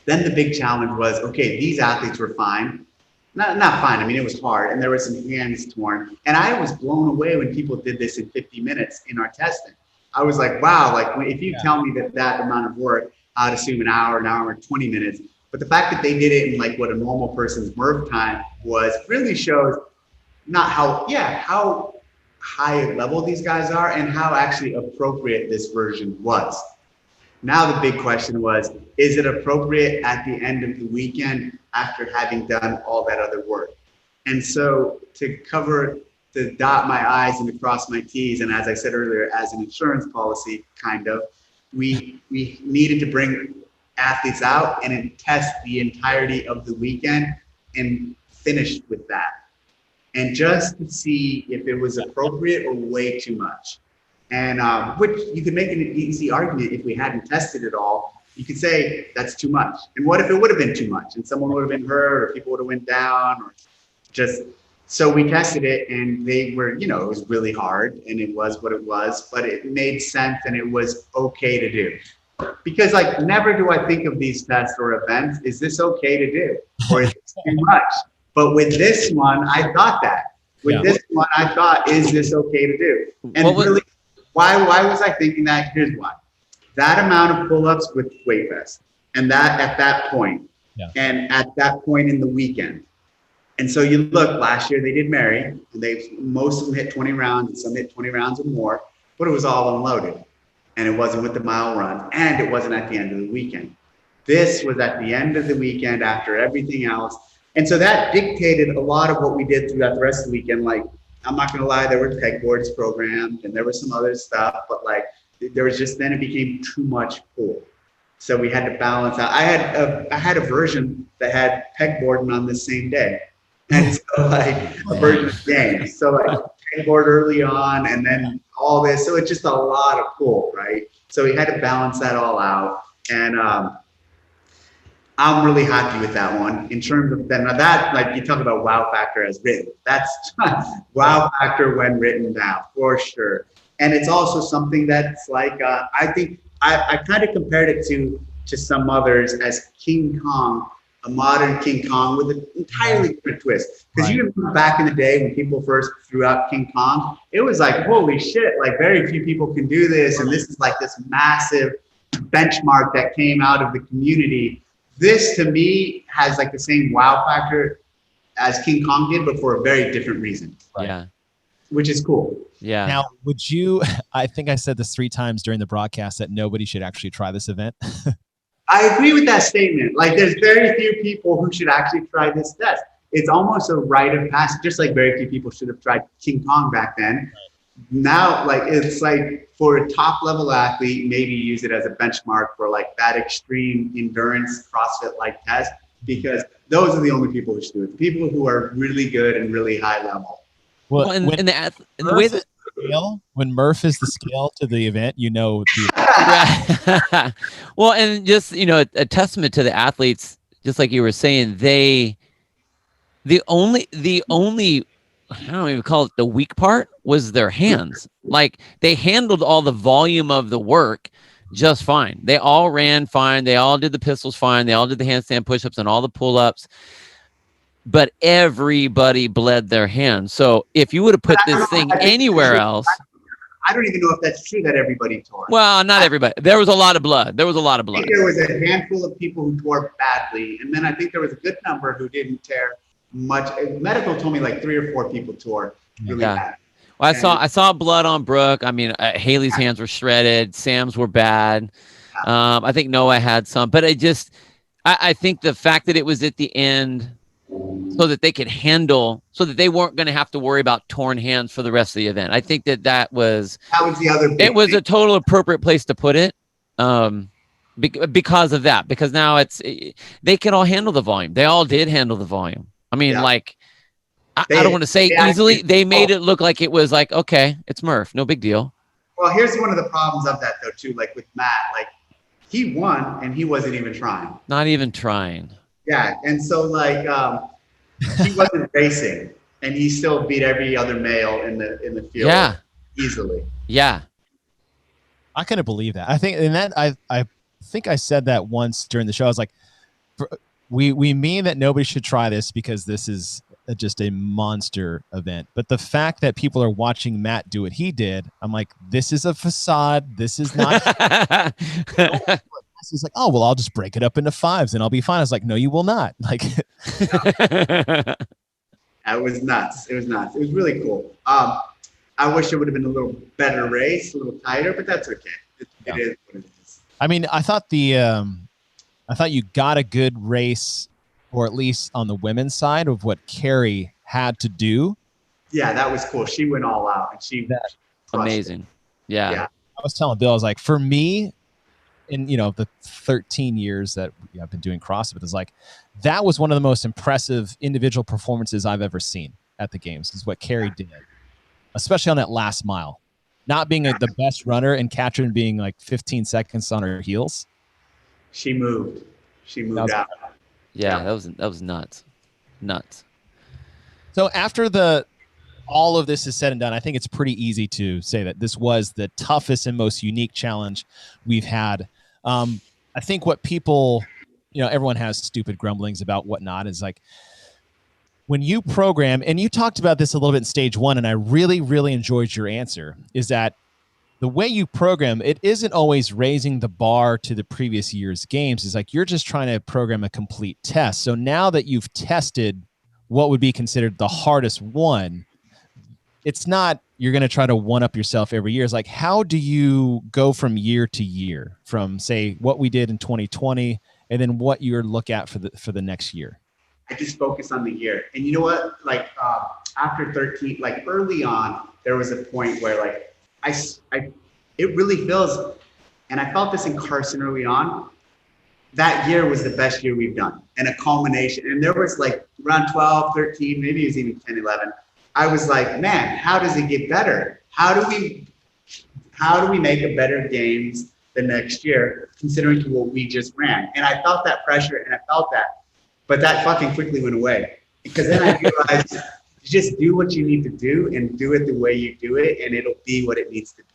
then the big challenge was, okay, these athletes were fine. Not fine. I mean, it was hard. And there were some hands torn. And I was blown away when people did this in 50 minutes in our testing. I was like, wow, like if you tell me that amount of work, I'd assume an hour and 20 minutes. But the fact that they did it in like what a normal person's Murph time was really shows not how high level these guys are and how actually appropriate this version was. Now the big question was, is it appropriate at the end of the weekend after having done all that other work? And so to dot my I's and to cross my T's, and as I said earlier, as an insurance policy, we needed to bring athletes out and test the entirety of the weekend and finish with that. And just to see if it was appropriate or way too much. And which you could make an easy argument if we hadn't tested it all. You could say that's too much. And what if it would have been too much and someone would have been hurt or people would have went down or just, so we tested it and they were, it was really hard and it was what it was, but it made sense and it was okay to do. Because never do I think of these tests or events, is this okay to do? Or is this too much? But with this one, I thought that. With this one, I thought, is this okay to do? And really, why was I thinking that? Here's why. That amount of pull-ups with weight vest, and that at that point, and at that point in the weekend. And so you look, last year they did Mary, and most of them hit 20 rounds, and some hit 20 rounds or more, but it was all unloaded. And it wasn't with the mile run, and it wasn't at the end of the weekend. This was at the end of the weekend after everything else. And so that dictated a lot of what we did throughout the rest of the weekend. Like, I'm not gonna lie, there were pegboards programmed and there was some other stuff, but like there was just, then it became too much pull. So we had to balance out. I had a version that had pegboarding on the same day. And so like a version of games. So like pegboard early on and then all this. So it's just a lot of pull, right? So we had to balance that all out. And I'm really happy with that one in terms of that, like you talk about wow factor as written. That's wow factor when written down for sure. And it's also something that's like, I think I kind of compared it to some others as King Kong, a modern King Kong with an entirely different twist. Because you remember back in the day when people first threw out King Kong, it was like, holy shit, like very few people can do this. And this is like this massive benchmark that came out of the community. This to me has like the same wow factor as King Kong did, but for a very different reason. Yeah. Which is cool. Yeah. Now, would you, I think I said this 3 times during the broadcast that nobody should actually try this event. I agree with that statement. Like there's very few people who should actually try this test. It's almost a rite of passage, just like very few people should have tried King Kong back then. Now, like it's like for a top level athlete, maybe use it as a benchmark for like that extreme endurance CrossFit like test, because those are the only people who should do it. The people who are really good and really high level. Well, and the way that when Murph is the scale to the event, you know. Well, and just a testament to the athletes, just like you were saying, the only I don't even call it the weak part was their hands. Like they handled all the volume of the work just fine. They all ran fine. They all did the pistols fine. They all did the handstand push-ups and all the pull-ups. But everybody bled their hands. So if you would have put this thing anywhere else. I don't even know if that's true that everybody tore. Well, not everybody. There was a lot of blood. There was a lot of blood. I think there was a handful of people who tore badly. And then I think there was a good number who didn't tear much. Medical told me like 3 or 4 people tore really bad. Well, I saw blood on Brooke. I mean, Haley's hands were shredded. Sam's were bad. I think Noah had some. But I think the fact that it was at the end so that they could handle, so that they weren't going to have to worry about torn hands for the rest of the event. I think that was the other big it was thing. a total appropriate place to put it because of that, because now they can all handle the volume. They all did handle the volume. I mean, like I don't want to say easily. They made it look like it was like, okay, it's Murph, no big deal. Well, here's one of the problems of that though too, like with Matt, like he won and he wasn't even trying. Not even trying. Yeah, and so like he wasn't racing, and he still beat every other male in the field. Yeah, easily. Yeah, I couldn't believe that. I think, and that I think I said that once during the show. I was like, we mean that nobody should try this because this is just a monster event. But the fact that people are watching Matt do what he did, I'm like, this is a facade. This is not. He's like, oh, well, I'll just break it up into 5s and I'll be fine. I was like, no, you will not. Like, it was nuts. It was nuts. It was really cool. I wish it would have been a little better race, a little tighter, but that's okay. It is what it is. I mean, I thought you got a good race, or at least on the women's side of what Carrie had to do. Yeah, that was cool. She went all out, and she amazing. Yeah. I was telling Bill, I was like, for me, in the 13 years that I've been doing CrossFit, is like that was one of the most impressive individual performances I've ever seen at the games. Is what Carrie did, especially on that last mile, not being the best runner and Katrin being like 15 seconds on her heels. She moved out. Yeah, that was nuts. So after all of this is said and done, I think it's pretty easy to say that this was the toughest and most unique challenge we've had. I think what people, everyone has stupid grumblings about whatnot, is like when you program, and you talked about this a little bit in stage one, and I really, really enjoyed your answer, is that the way you program, it isn't always raising the bar to the previous year's games. It's like you're just trying to program a complete test. So now that you've tested what would be considered the hardest one, it's not you're going to try to one up yourself every year. It's like, how do you go from year to year, from say what we did in 2020 and then what you look at for the next year? I just focus on the year. And you know what? Like after 13, like early on, there was a point where like it really feels, and I felt this in Carson early on, that year was the best year we've done, and a culmination. And there was like around 12, 13, maybe it was even 10, 11. I was like, man, how does it get better? How do we make a better games the next year, considering to what we just ran? And I felt that pressure, and I felt that. But that fucking quickly went away, because then I realized just do what you need to do and do it the way you do it, and it'll be what it needs to be.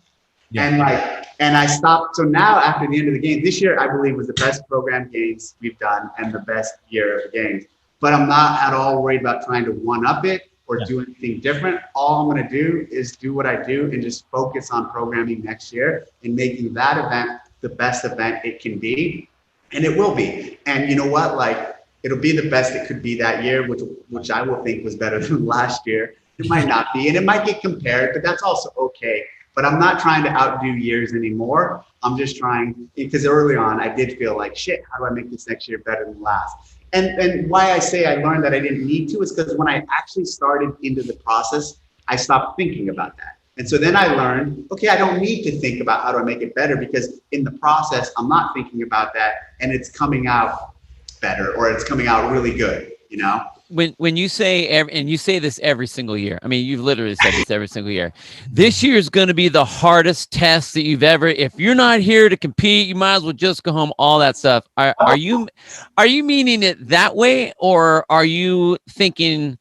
Yeah. And I stopped. So now after the end of the game, this year I believe was the best program games we've done and the best year of the games. But I'm not at all worried about trying to one up it or do anything different. All I'm going to do is do what I do and just focus on programming next year and making that event the best event it can be, and it will be. And you know what? Like, it'll be the best it could be that year, which I will think was better than last year. It might not be, and it might get compared, but that's also okay. But I'm not trying to outdo years anymore. I'm just trying, because early on I did feel like, shit, how do I make this next year better than last? And why I say I learned that I didn't need to is because when I actually started into the process, I stopped thinking about that. And so then I learned, okay, I don't need to think about how do I make it better, because in the process, I'm not thinking about that, and it's coming out better, or it's coming out really good, you know? When you say and you say this every single year, I mean, you've literally said this every single year. This year is going to be the hardest test that you've ever. If you're not here to compete, you might as well just go home. All that stuff. Are you meaning it that way, or are you thinking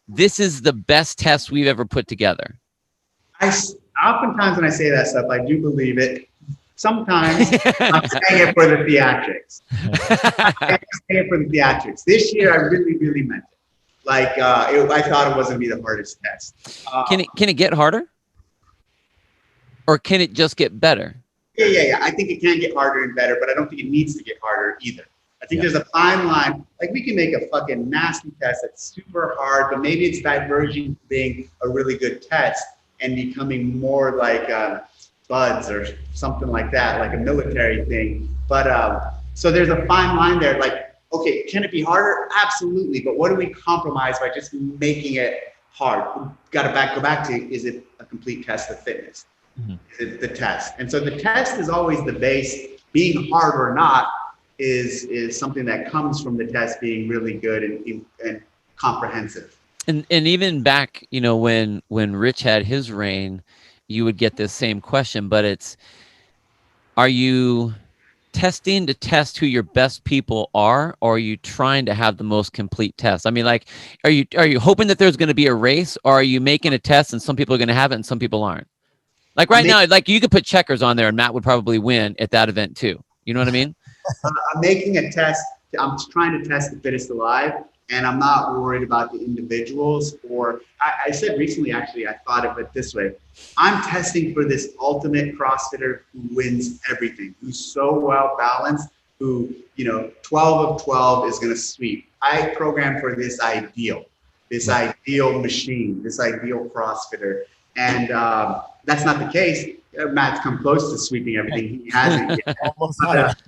this is the best test we've ever put together? Oftentimes when I say that stuff, I do believe it. Sometimes I'm saying it for the theatrics. I'm saying it for the theatrics. This year, I really, really meant it. Like, I thought it was going to be the hardest test. Can it get harder? Or can it just get better? Yeah. I think it can get harder and better, but I don't think it needs to get harder either. I think there's a fine line. Like, we can make a fucking nasty test that's super hard, but maybe it's diverging from being a really good test and becoming more like buds or something like that, like a military thing. But so there's a fine line there. Like, okay, can it be harder? Absolutely. But what do we compromise by just making it hard? Got to go back to, is it a complete test of fitness? Mm-hmm. Is it the test? And so the test is always the base. Being hard or not is something that comes from the test being really good and comprehensive. And even back, you know, when Rich had his reign, you would get this same question, but are you testing to test who your best people are, or are you trying to have the most complete test? I mean, like, are you hoping that there's going to be a race, or are you making a test and some people are going to have it and some people aren't? Like right now, like you could put checkers on there and Matt would probably win at that event too. You know what I mean? I'm making a test. I'm trying to test the fittest alive. And I'm not worried about the individuals. Or I said recently, actually, I thought of it this way. I'm testing for this ultimate CrossFitter who wins everything, who's so well balanced, who, 12 of 12 is going to sweep. I program for this ideal machine, this ideal CrossFitter. And that's not the case. Matt's come close to sweeping everything. He hasn't yet.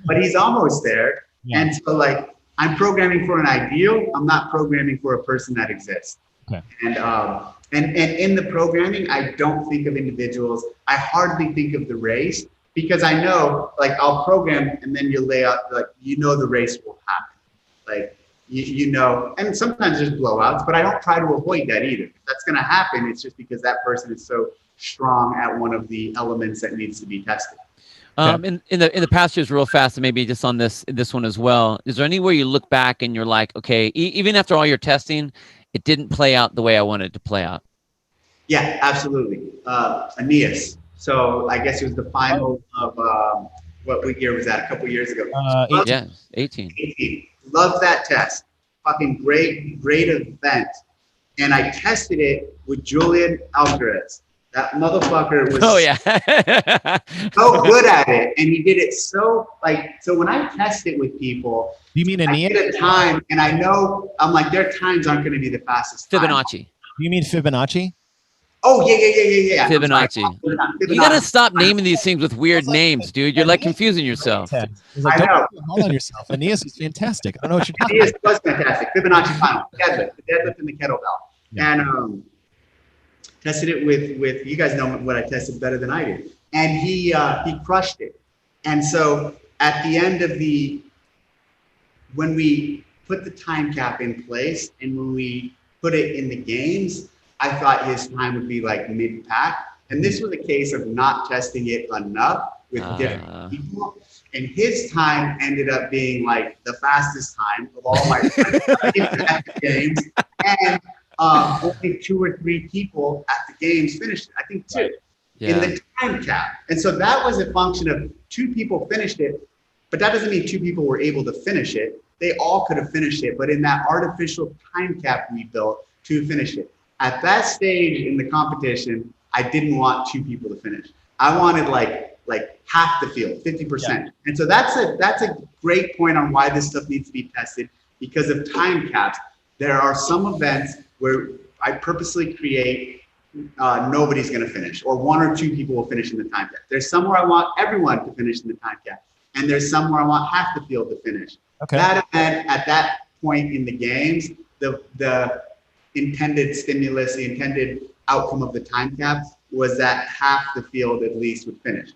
But he's almost there. Yeah. And so, like, I'm programming for an ideal. I'm not programming for a person that exists. Okay. And in the programming, I don't think of individuals. I hardly think of the race, because I know, like, I'll program and then you lay out, like, the race will happen. Like, and sometimes there's blowouts, but I don't try to avoid that either. If that's going to happen, it's just because that person is so strong at one of the elements that needs to be tested. In the past years, real fast, and maybe just on this one as well, is there anywhere you look back and you're like, okay, even after all your testing, it didn't play out the way I wanted it to play out? Yeah, absolutely. Aeneas. So I guess it was the final of what year was that? A couple years ago. 18. 18. Loved that test. fucking great event. And I tested it with Julian Alcaraz. That motherfucker was so good at it, and he did it so so when I test it with people, you mean I get a time, and I know I'm like their times aren't going to be the fastest. Fibonacci. You mean Fibonacci? Oh yeah. Fibonacci. You gotta stop naming these things with weird names, dude. You're like confusing yourself. I know. Hold on yourself. Aeneas is fantastic. I don't know what you're talking about. Aeneas was fantastic. Fibonacci final, the deadlift and the kettlebell, and tested it with you guys know what I tested better than I did, and he crushed it. And so at the end of when we put the time cap in place and when we put it in the games, I thought his time would be like mid-pack. And this was a case of not testing it enough with different people. And his time ended up being like the fastest time of all my games. And only 2 or 3 people at the games finished it. I think 2 in the time cap. And so that was a function of 2 people finished it, but that doesn't mean 2 people were able to finish it. They all could have finished it, but in that artificial time cap we built to finish it. At that stage in the competition, I didn't want 2 people to finish. I wanted like half the field, 50%. Yeah. And so that's a great point on why this stuff needs to be tested because of time caps. There are some events where I purposely create nobody's going to finish, or 1 or 2 people will finish in the time cap. There's somewhere I want everyone to finish in the time cap, and there's somewhere I want half the field to finish. Okay. That event at that point in the games, the intended stimulus, the intended outcome of the time caps was that half the field at least would finish.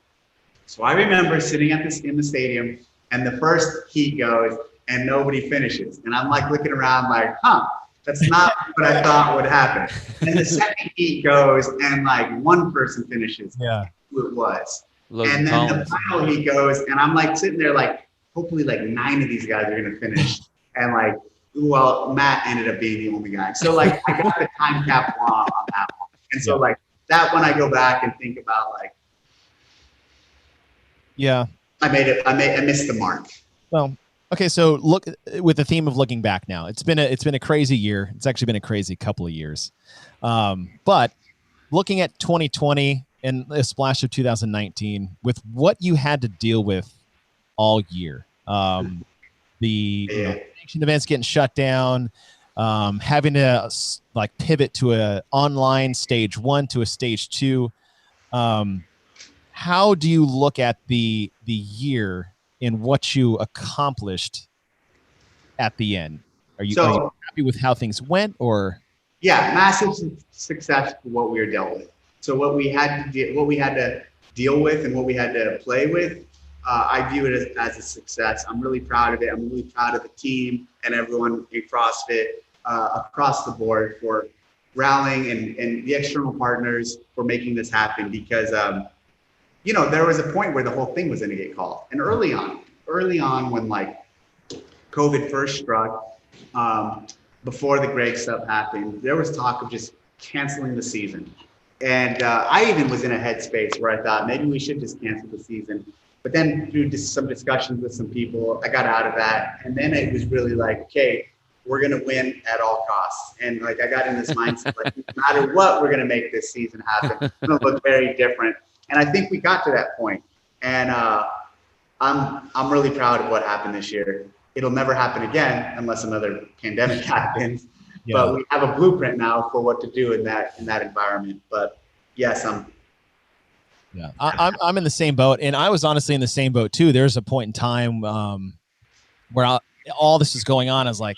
So I remember sitting in the stadium, and the first heat goes, and nobody finishes, and I'm like looking around like, that's not what I thought would happen. And the second heat goes, and like 1 person finishes. Yeah, who it was. And then the final heat goes, and I'm like sitting there like, hopefully like 9 of these guys are gonna finish, and like, well, Matt ended up being the only guy. So like, I got the time cap wrong on that one. And so like that when I go back and think about like, I missed the mark. Well, okay, so look with the theme of looking back now. It's been a crazy year. It's actually been a crazy couple of years. But looking at 2020 and a splash of 2019 with what you had to deal with all year. The sanctioned events getting shut down, having to like pivot to a online stage 1 to a stage 2. How do you look at the year and what you accomplished at the end? Are you happy with how things went, or? Yeah, massive success for what we were dealt with. So what we had to deal with and what we had to play with, I view it as a success. I'm really proud of it. I'm really proud of the team and everyone in CrossFit across the board for rallying and the external partners for making this happen because, there was a point where the whole thing was going to get called. And early on when like COVID first struck, before the Greg stuff happened, there was talk of just canceling the season. And I even was in a headspace where I thought maybe we should just cancel the season. But then through just some discussions with some people, I got out of that. And then it was really like, okay, we're going to win at all costs. And like, I got in this mindset, like, no matter what, we're going to make this season happen. It's going to look very different. And I think we got to that point. And I'm really proud of what happened this year. It'll never happen again unless another pandemic happens. Yeah. But we have a blueprint now for what to do in that environment. But yes, I'm in the same boat, and I was honestly in the same boat too. There's a point in time where all this was going on. I was like,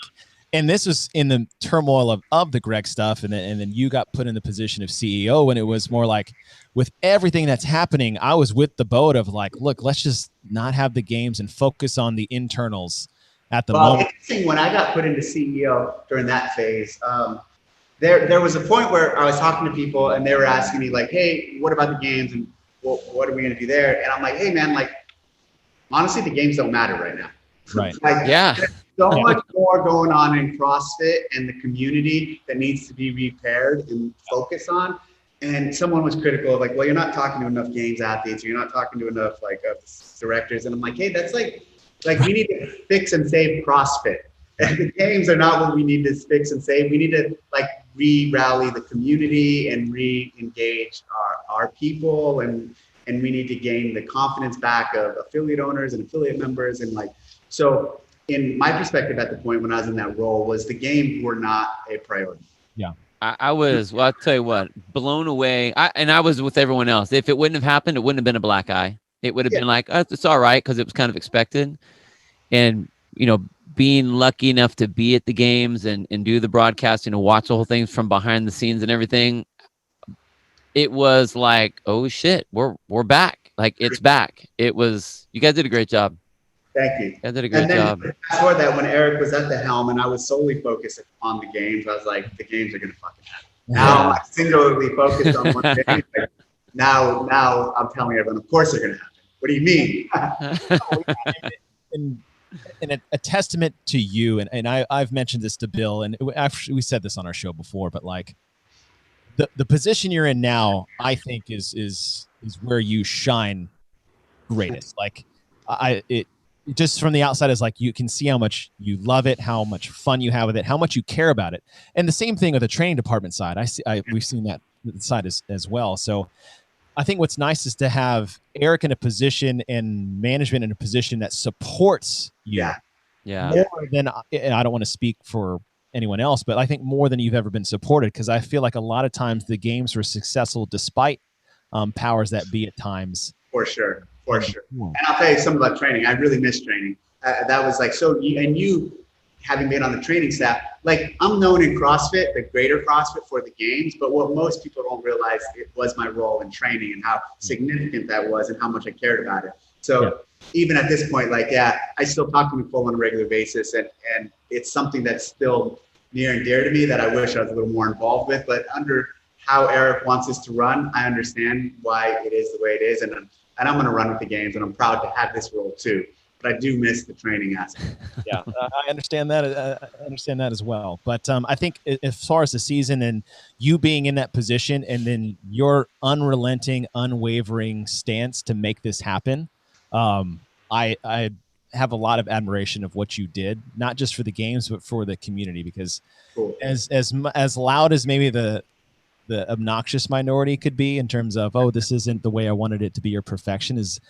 and this was in the turmoil of the Greg stuff, and then you got put in the position of CEO, and it was more like with everything that's happening, I was with the boat of like, look, let's just not have the games and focus on the internals at the moment. Interesting, when I got put into CEO during that phase, there was a point where I was talking to people and they were asking me like, hey, what about the games and what are we going to do there? And I'm like, hey man, like honestly, the games don't matter right now. Right. Like, there's so much more going on in CrossFit and the community that needs to be repaired and focused on. And someone was critical of like, well, you're not talking to enough games athletes, or you're not talking to enough like directors. And I'm like, hey, that's like we need to fix and save CrossFit. And the games are not what we need to fix and save. We need to like re-rally the community and re-engage our people, and we need to gain the confidence back of affiliate owners and affiliate members. And like, so in my perspective at the point when I was in that role was the games were not a priority. Yeah. I was, well, I'll tell you what, blown away. I was with everyone else. If it wouldn't have happened, it wouldn't have been a black eye. It would have been like, oh, it's all right, because it was kind of expected. And, you know, being lucky enough to be at the games and do the broadcasting and watch the whole thing from behind the scenes and everything, it was like, oh shit, we're back. Like, it's back. It was, you guys did a great job. Thank you. You guys did a great job. Fast forward that when Eric was at the helm and I was solely focused on the games, I was like, the games are going to fucking happen. Now I'm singularly focused on one thing. Like, now I'm telling everyone, of course they're going to happen. What do you mean? and a testament to you, and I've mentioned this to Bill, and we said this on our show before, but like the position you're in now, I think is where you shine greatest. Like it just from the outside is like, you can see how much you love it, how much fun you have with it, how much you care about it. And the same thing with the training department side. We've seen that side as well. So I think what's nice is to have Eric in a position and management in a position that supports you. Yeah. More than, and I don't want to speak for anyone else, but I think more than you've ever been supported, because I feel like a lot of times the games were successful despite powers that be at times. For sure. And I'll tell you something about training. I really miss training. That was like, so you having been on the training staff, like I'm known in CrossFit, the greater CrossFit for the games, but what most people don't realize, it was my role in training and how significant that was and how much I cared about it. So even at this point, like, I still talk to Nicole on a regular basis, and it's something that's still near and dear to me that I wish I was a little more involved with, but under how Eric wants us to run, I understand why it is the way it is. And I'm going to run with the games, and I'm proud to have this role too. But I do miss the training aspect. Yeah, I understand that. I understand that as well. But I think as far as the season and you being in that position, and then your unrelenting, unwavering stance to make this happen, I have a lot of admiration of what you did, not just for the games, but for the community. Because as loud as maybe the obnoxious minority could be in terms of, oh, this isn't the way I wanted it to be, or perfection, is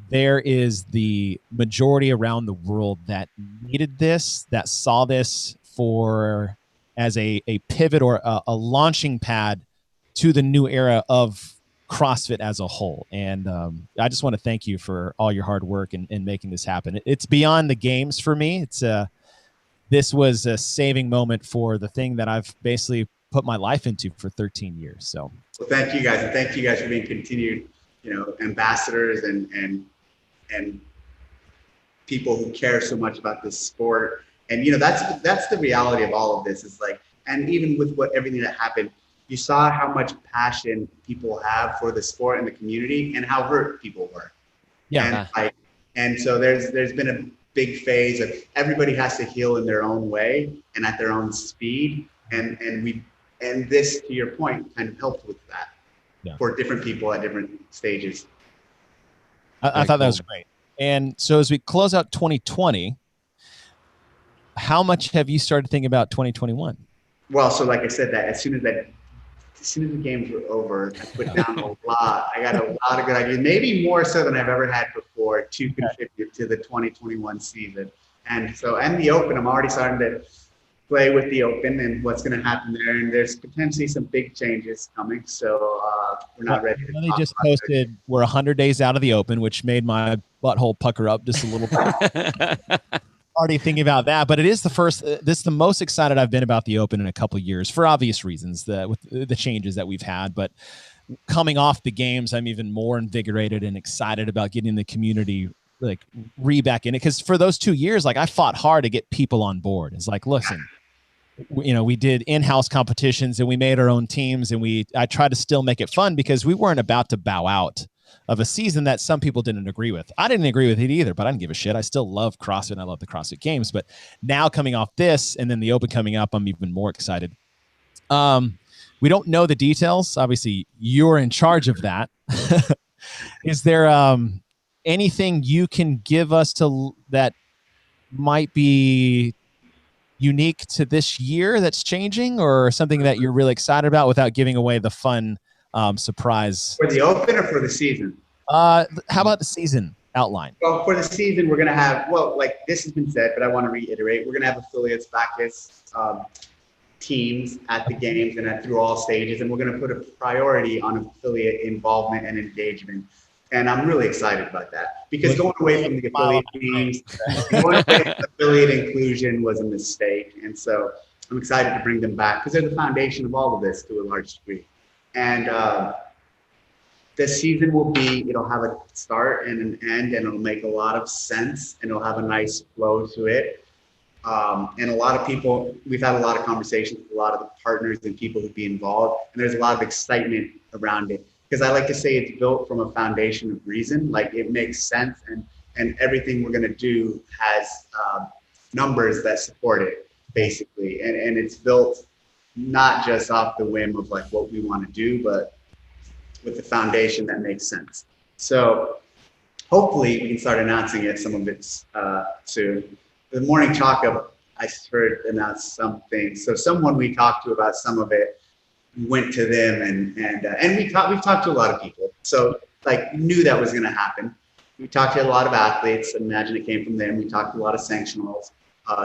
there is the majority around the world that needed this, that saw this as a pivot or a launching pad to the new era of CrossFit as a whole. And I just want to thank you for all your hard work in making this happen. It's beyond the games for me. This was a saving moment for the thing that I've basically put my life into for 13 years. So well, thank you guys. And thank you guys for being continued, ambassadors and people who care so much about this sport. And, that's the reality of all of this, is like, and even with everything that happened, you saw how much passion people have for the sport and the community, and how hurt people were. Yeah. And so there's been a big phase of everybody has to heal in their own way and at their own speed. And this, to your point, kind of helped with that for different people at different stages. I thought that was great. And so as we close out 2020, how much have you started thinking about 2021? Well, so like I said, that as soon as the games were over, I put down a lot. I got a lot of good ideas, maybe more so than I've ever had before, to contribute to the 2021 season. And the Open, I'm already starting to play with the Open and what's going to happen there. And there's potentially some big changes coming. So we're not ready to They just posted we're 100 days out of the Open, which made my butthole pucker up just a little bit. Already thinking about that, but it is this is the most excited I've been about the Open in a couple of years, for obvious reasons, with the changes that we've had. But coming off the games, I'm even more invigorated and excited about getting the community like back in it. Because for those 2 years, like I fought hard to get people on board. It's like, listen, we did in-house competitions and we made our own teams, and I tried to still make it fun, because we weren't about to bow out of a season that some people didn't agree with. I didn't agree with it either, but I didn't give a shit. I still love CrossFit and I love the CrossFit Games. But now coming off this and then the Open coming up, I'm even more excited. We don't know the details. Obviously, you're in charge of that. Is there anything you can give us that might be unique to this year that's changing, or something that you're really excited about without giving away the fun surprise? For the Open or for the season? How about the season outline? Well, for the season, we're going to have, well, like this has been said, but I want to reiterate, we're going to have affiliates, Bacchus, teams at the games and through all stages. And we're going to put a priority on affiliate involvement and engagement. And I'm really excited about that, because going away from the affiliate teams, going away from affiliate inclusion was a mistake. And so I'm excited to bring them back, because they're the foundation of all of this to a large degree. And the season will be, it'll have a start and an end, and it'll make a lot of sense, and it'll have a nice flow to it. And a lot of people, we've had a lot of conversations with a lot of the partners and people who'd be involved, and there's a lot of excitement around it, because I like to say it's built from a foundation of reason. Like, it makes sense, and everything we're going to do has numbers that support it, basically. And it's built not just off the whim of like what we want to do, but with the foundation that makes sense. So hopefully we can start announcing it, some of it soon. The morning talk up, I heard announce something. So someone we talked to about some of it went to them, and we've talked to a lot of people. So like, knew that was going to happen. We talked to a lot of athletes. Imagine it came from them. We talked to a lot of sanctionals,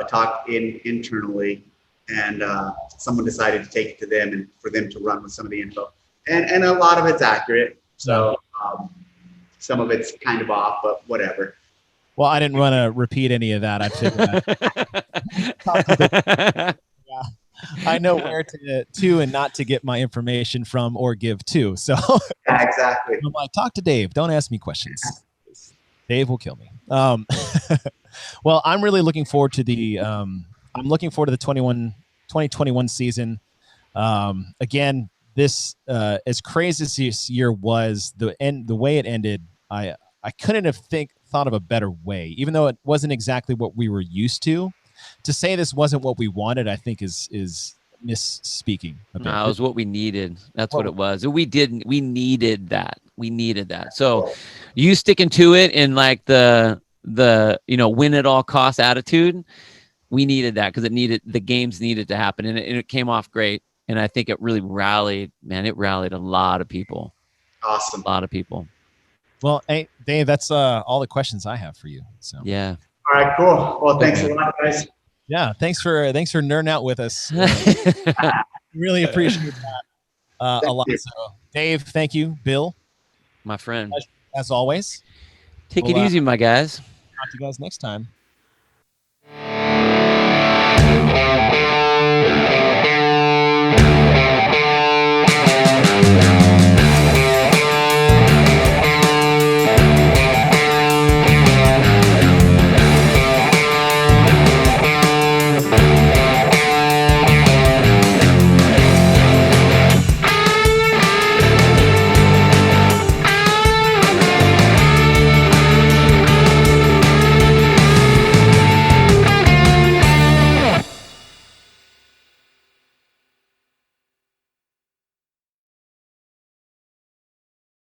talked internally, and someone decided to take it to them and for them to run with some of the info. And a lot of it's accurate. So some of it's kind of off, but whatever. Well, I didn't want to repeat any of that. I figured yeah, I know where to and not to get my information from or give to. So yeah, exactly. I'm like, talk to Dave. Don't ask me questions. Dave will kill me. Well, I'm really looking forward to the 2021 season. Again, this as crazy as this year was, the way it ended, I couldn't have thought of a better way, even though it wasn't exactly what we were used to. To say this wasn't what we wanted, I think is misspeaking. No, it was what we needed. That's what it was. We needed that. So you sticking to it in like the win at all costs attitude, we needed that, because the games needed to happen, and it came off great. And I think it really rallied, man. It rallied a lot of people. Awesome. A lot of people. Well, hey, Dave, that's all the questions I have for you. So yeah. All right, cool. Well, thanks a lot, guys. Yeah, thanks for nerding out with us. Really appreciate that a lot. So, Dave, thank you. Bill, my friend, as always. Take it easy, my guys. Talk to you guys next time.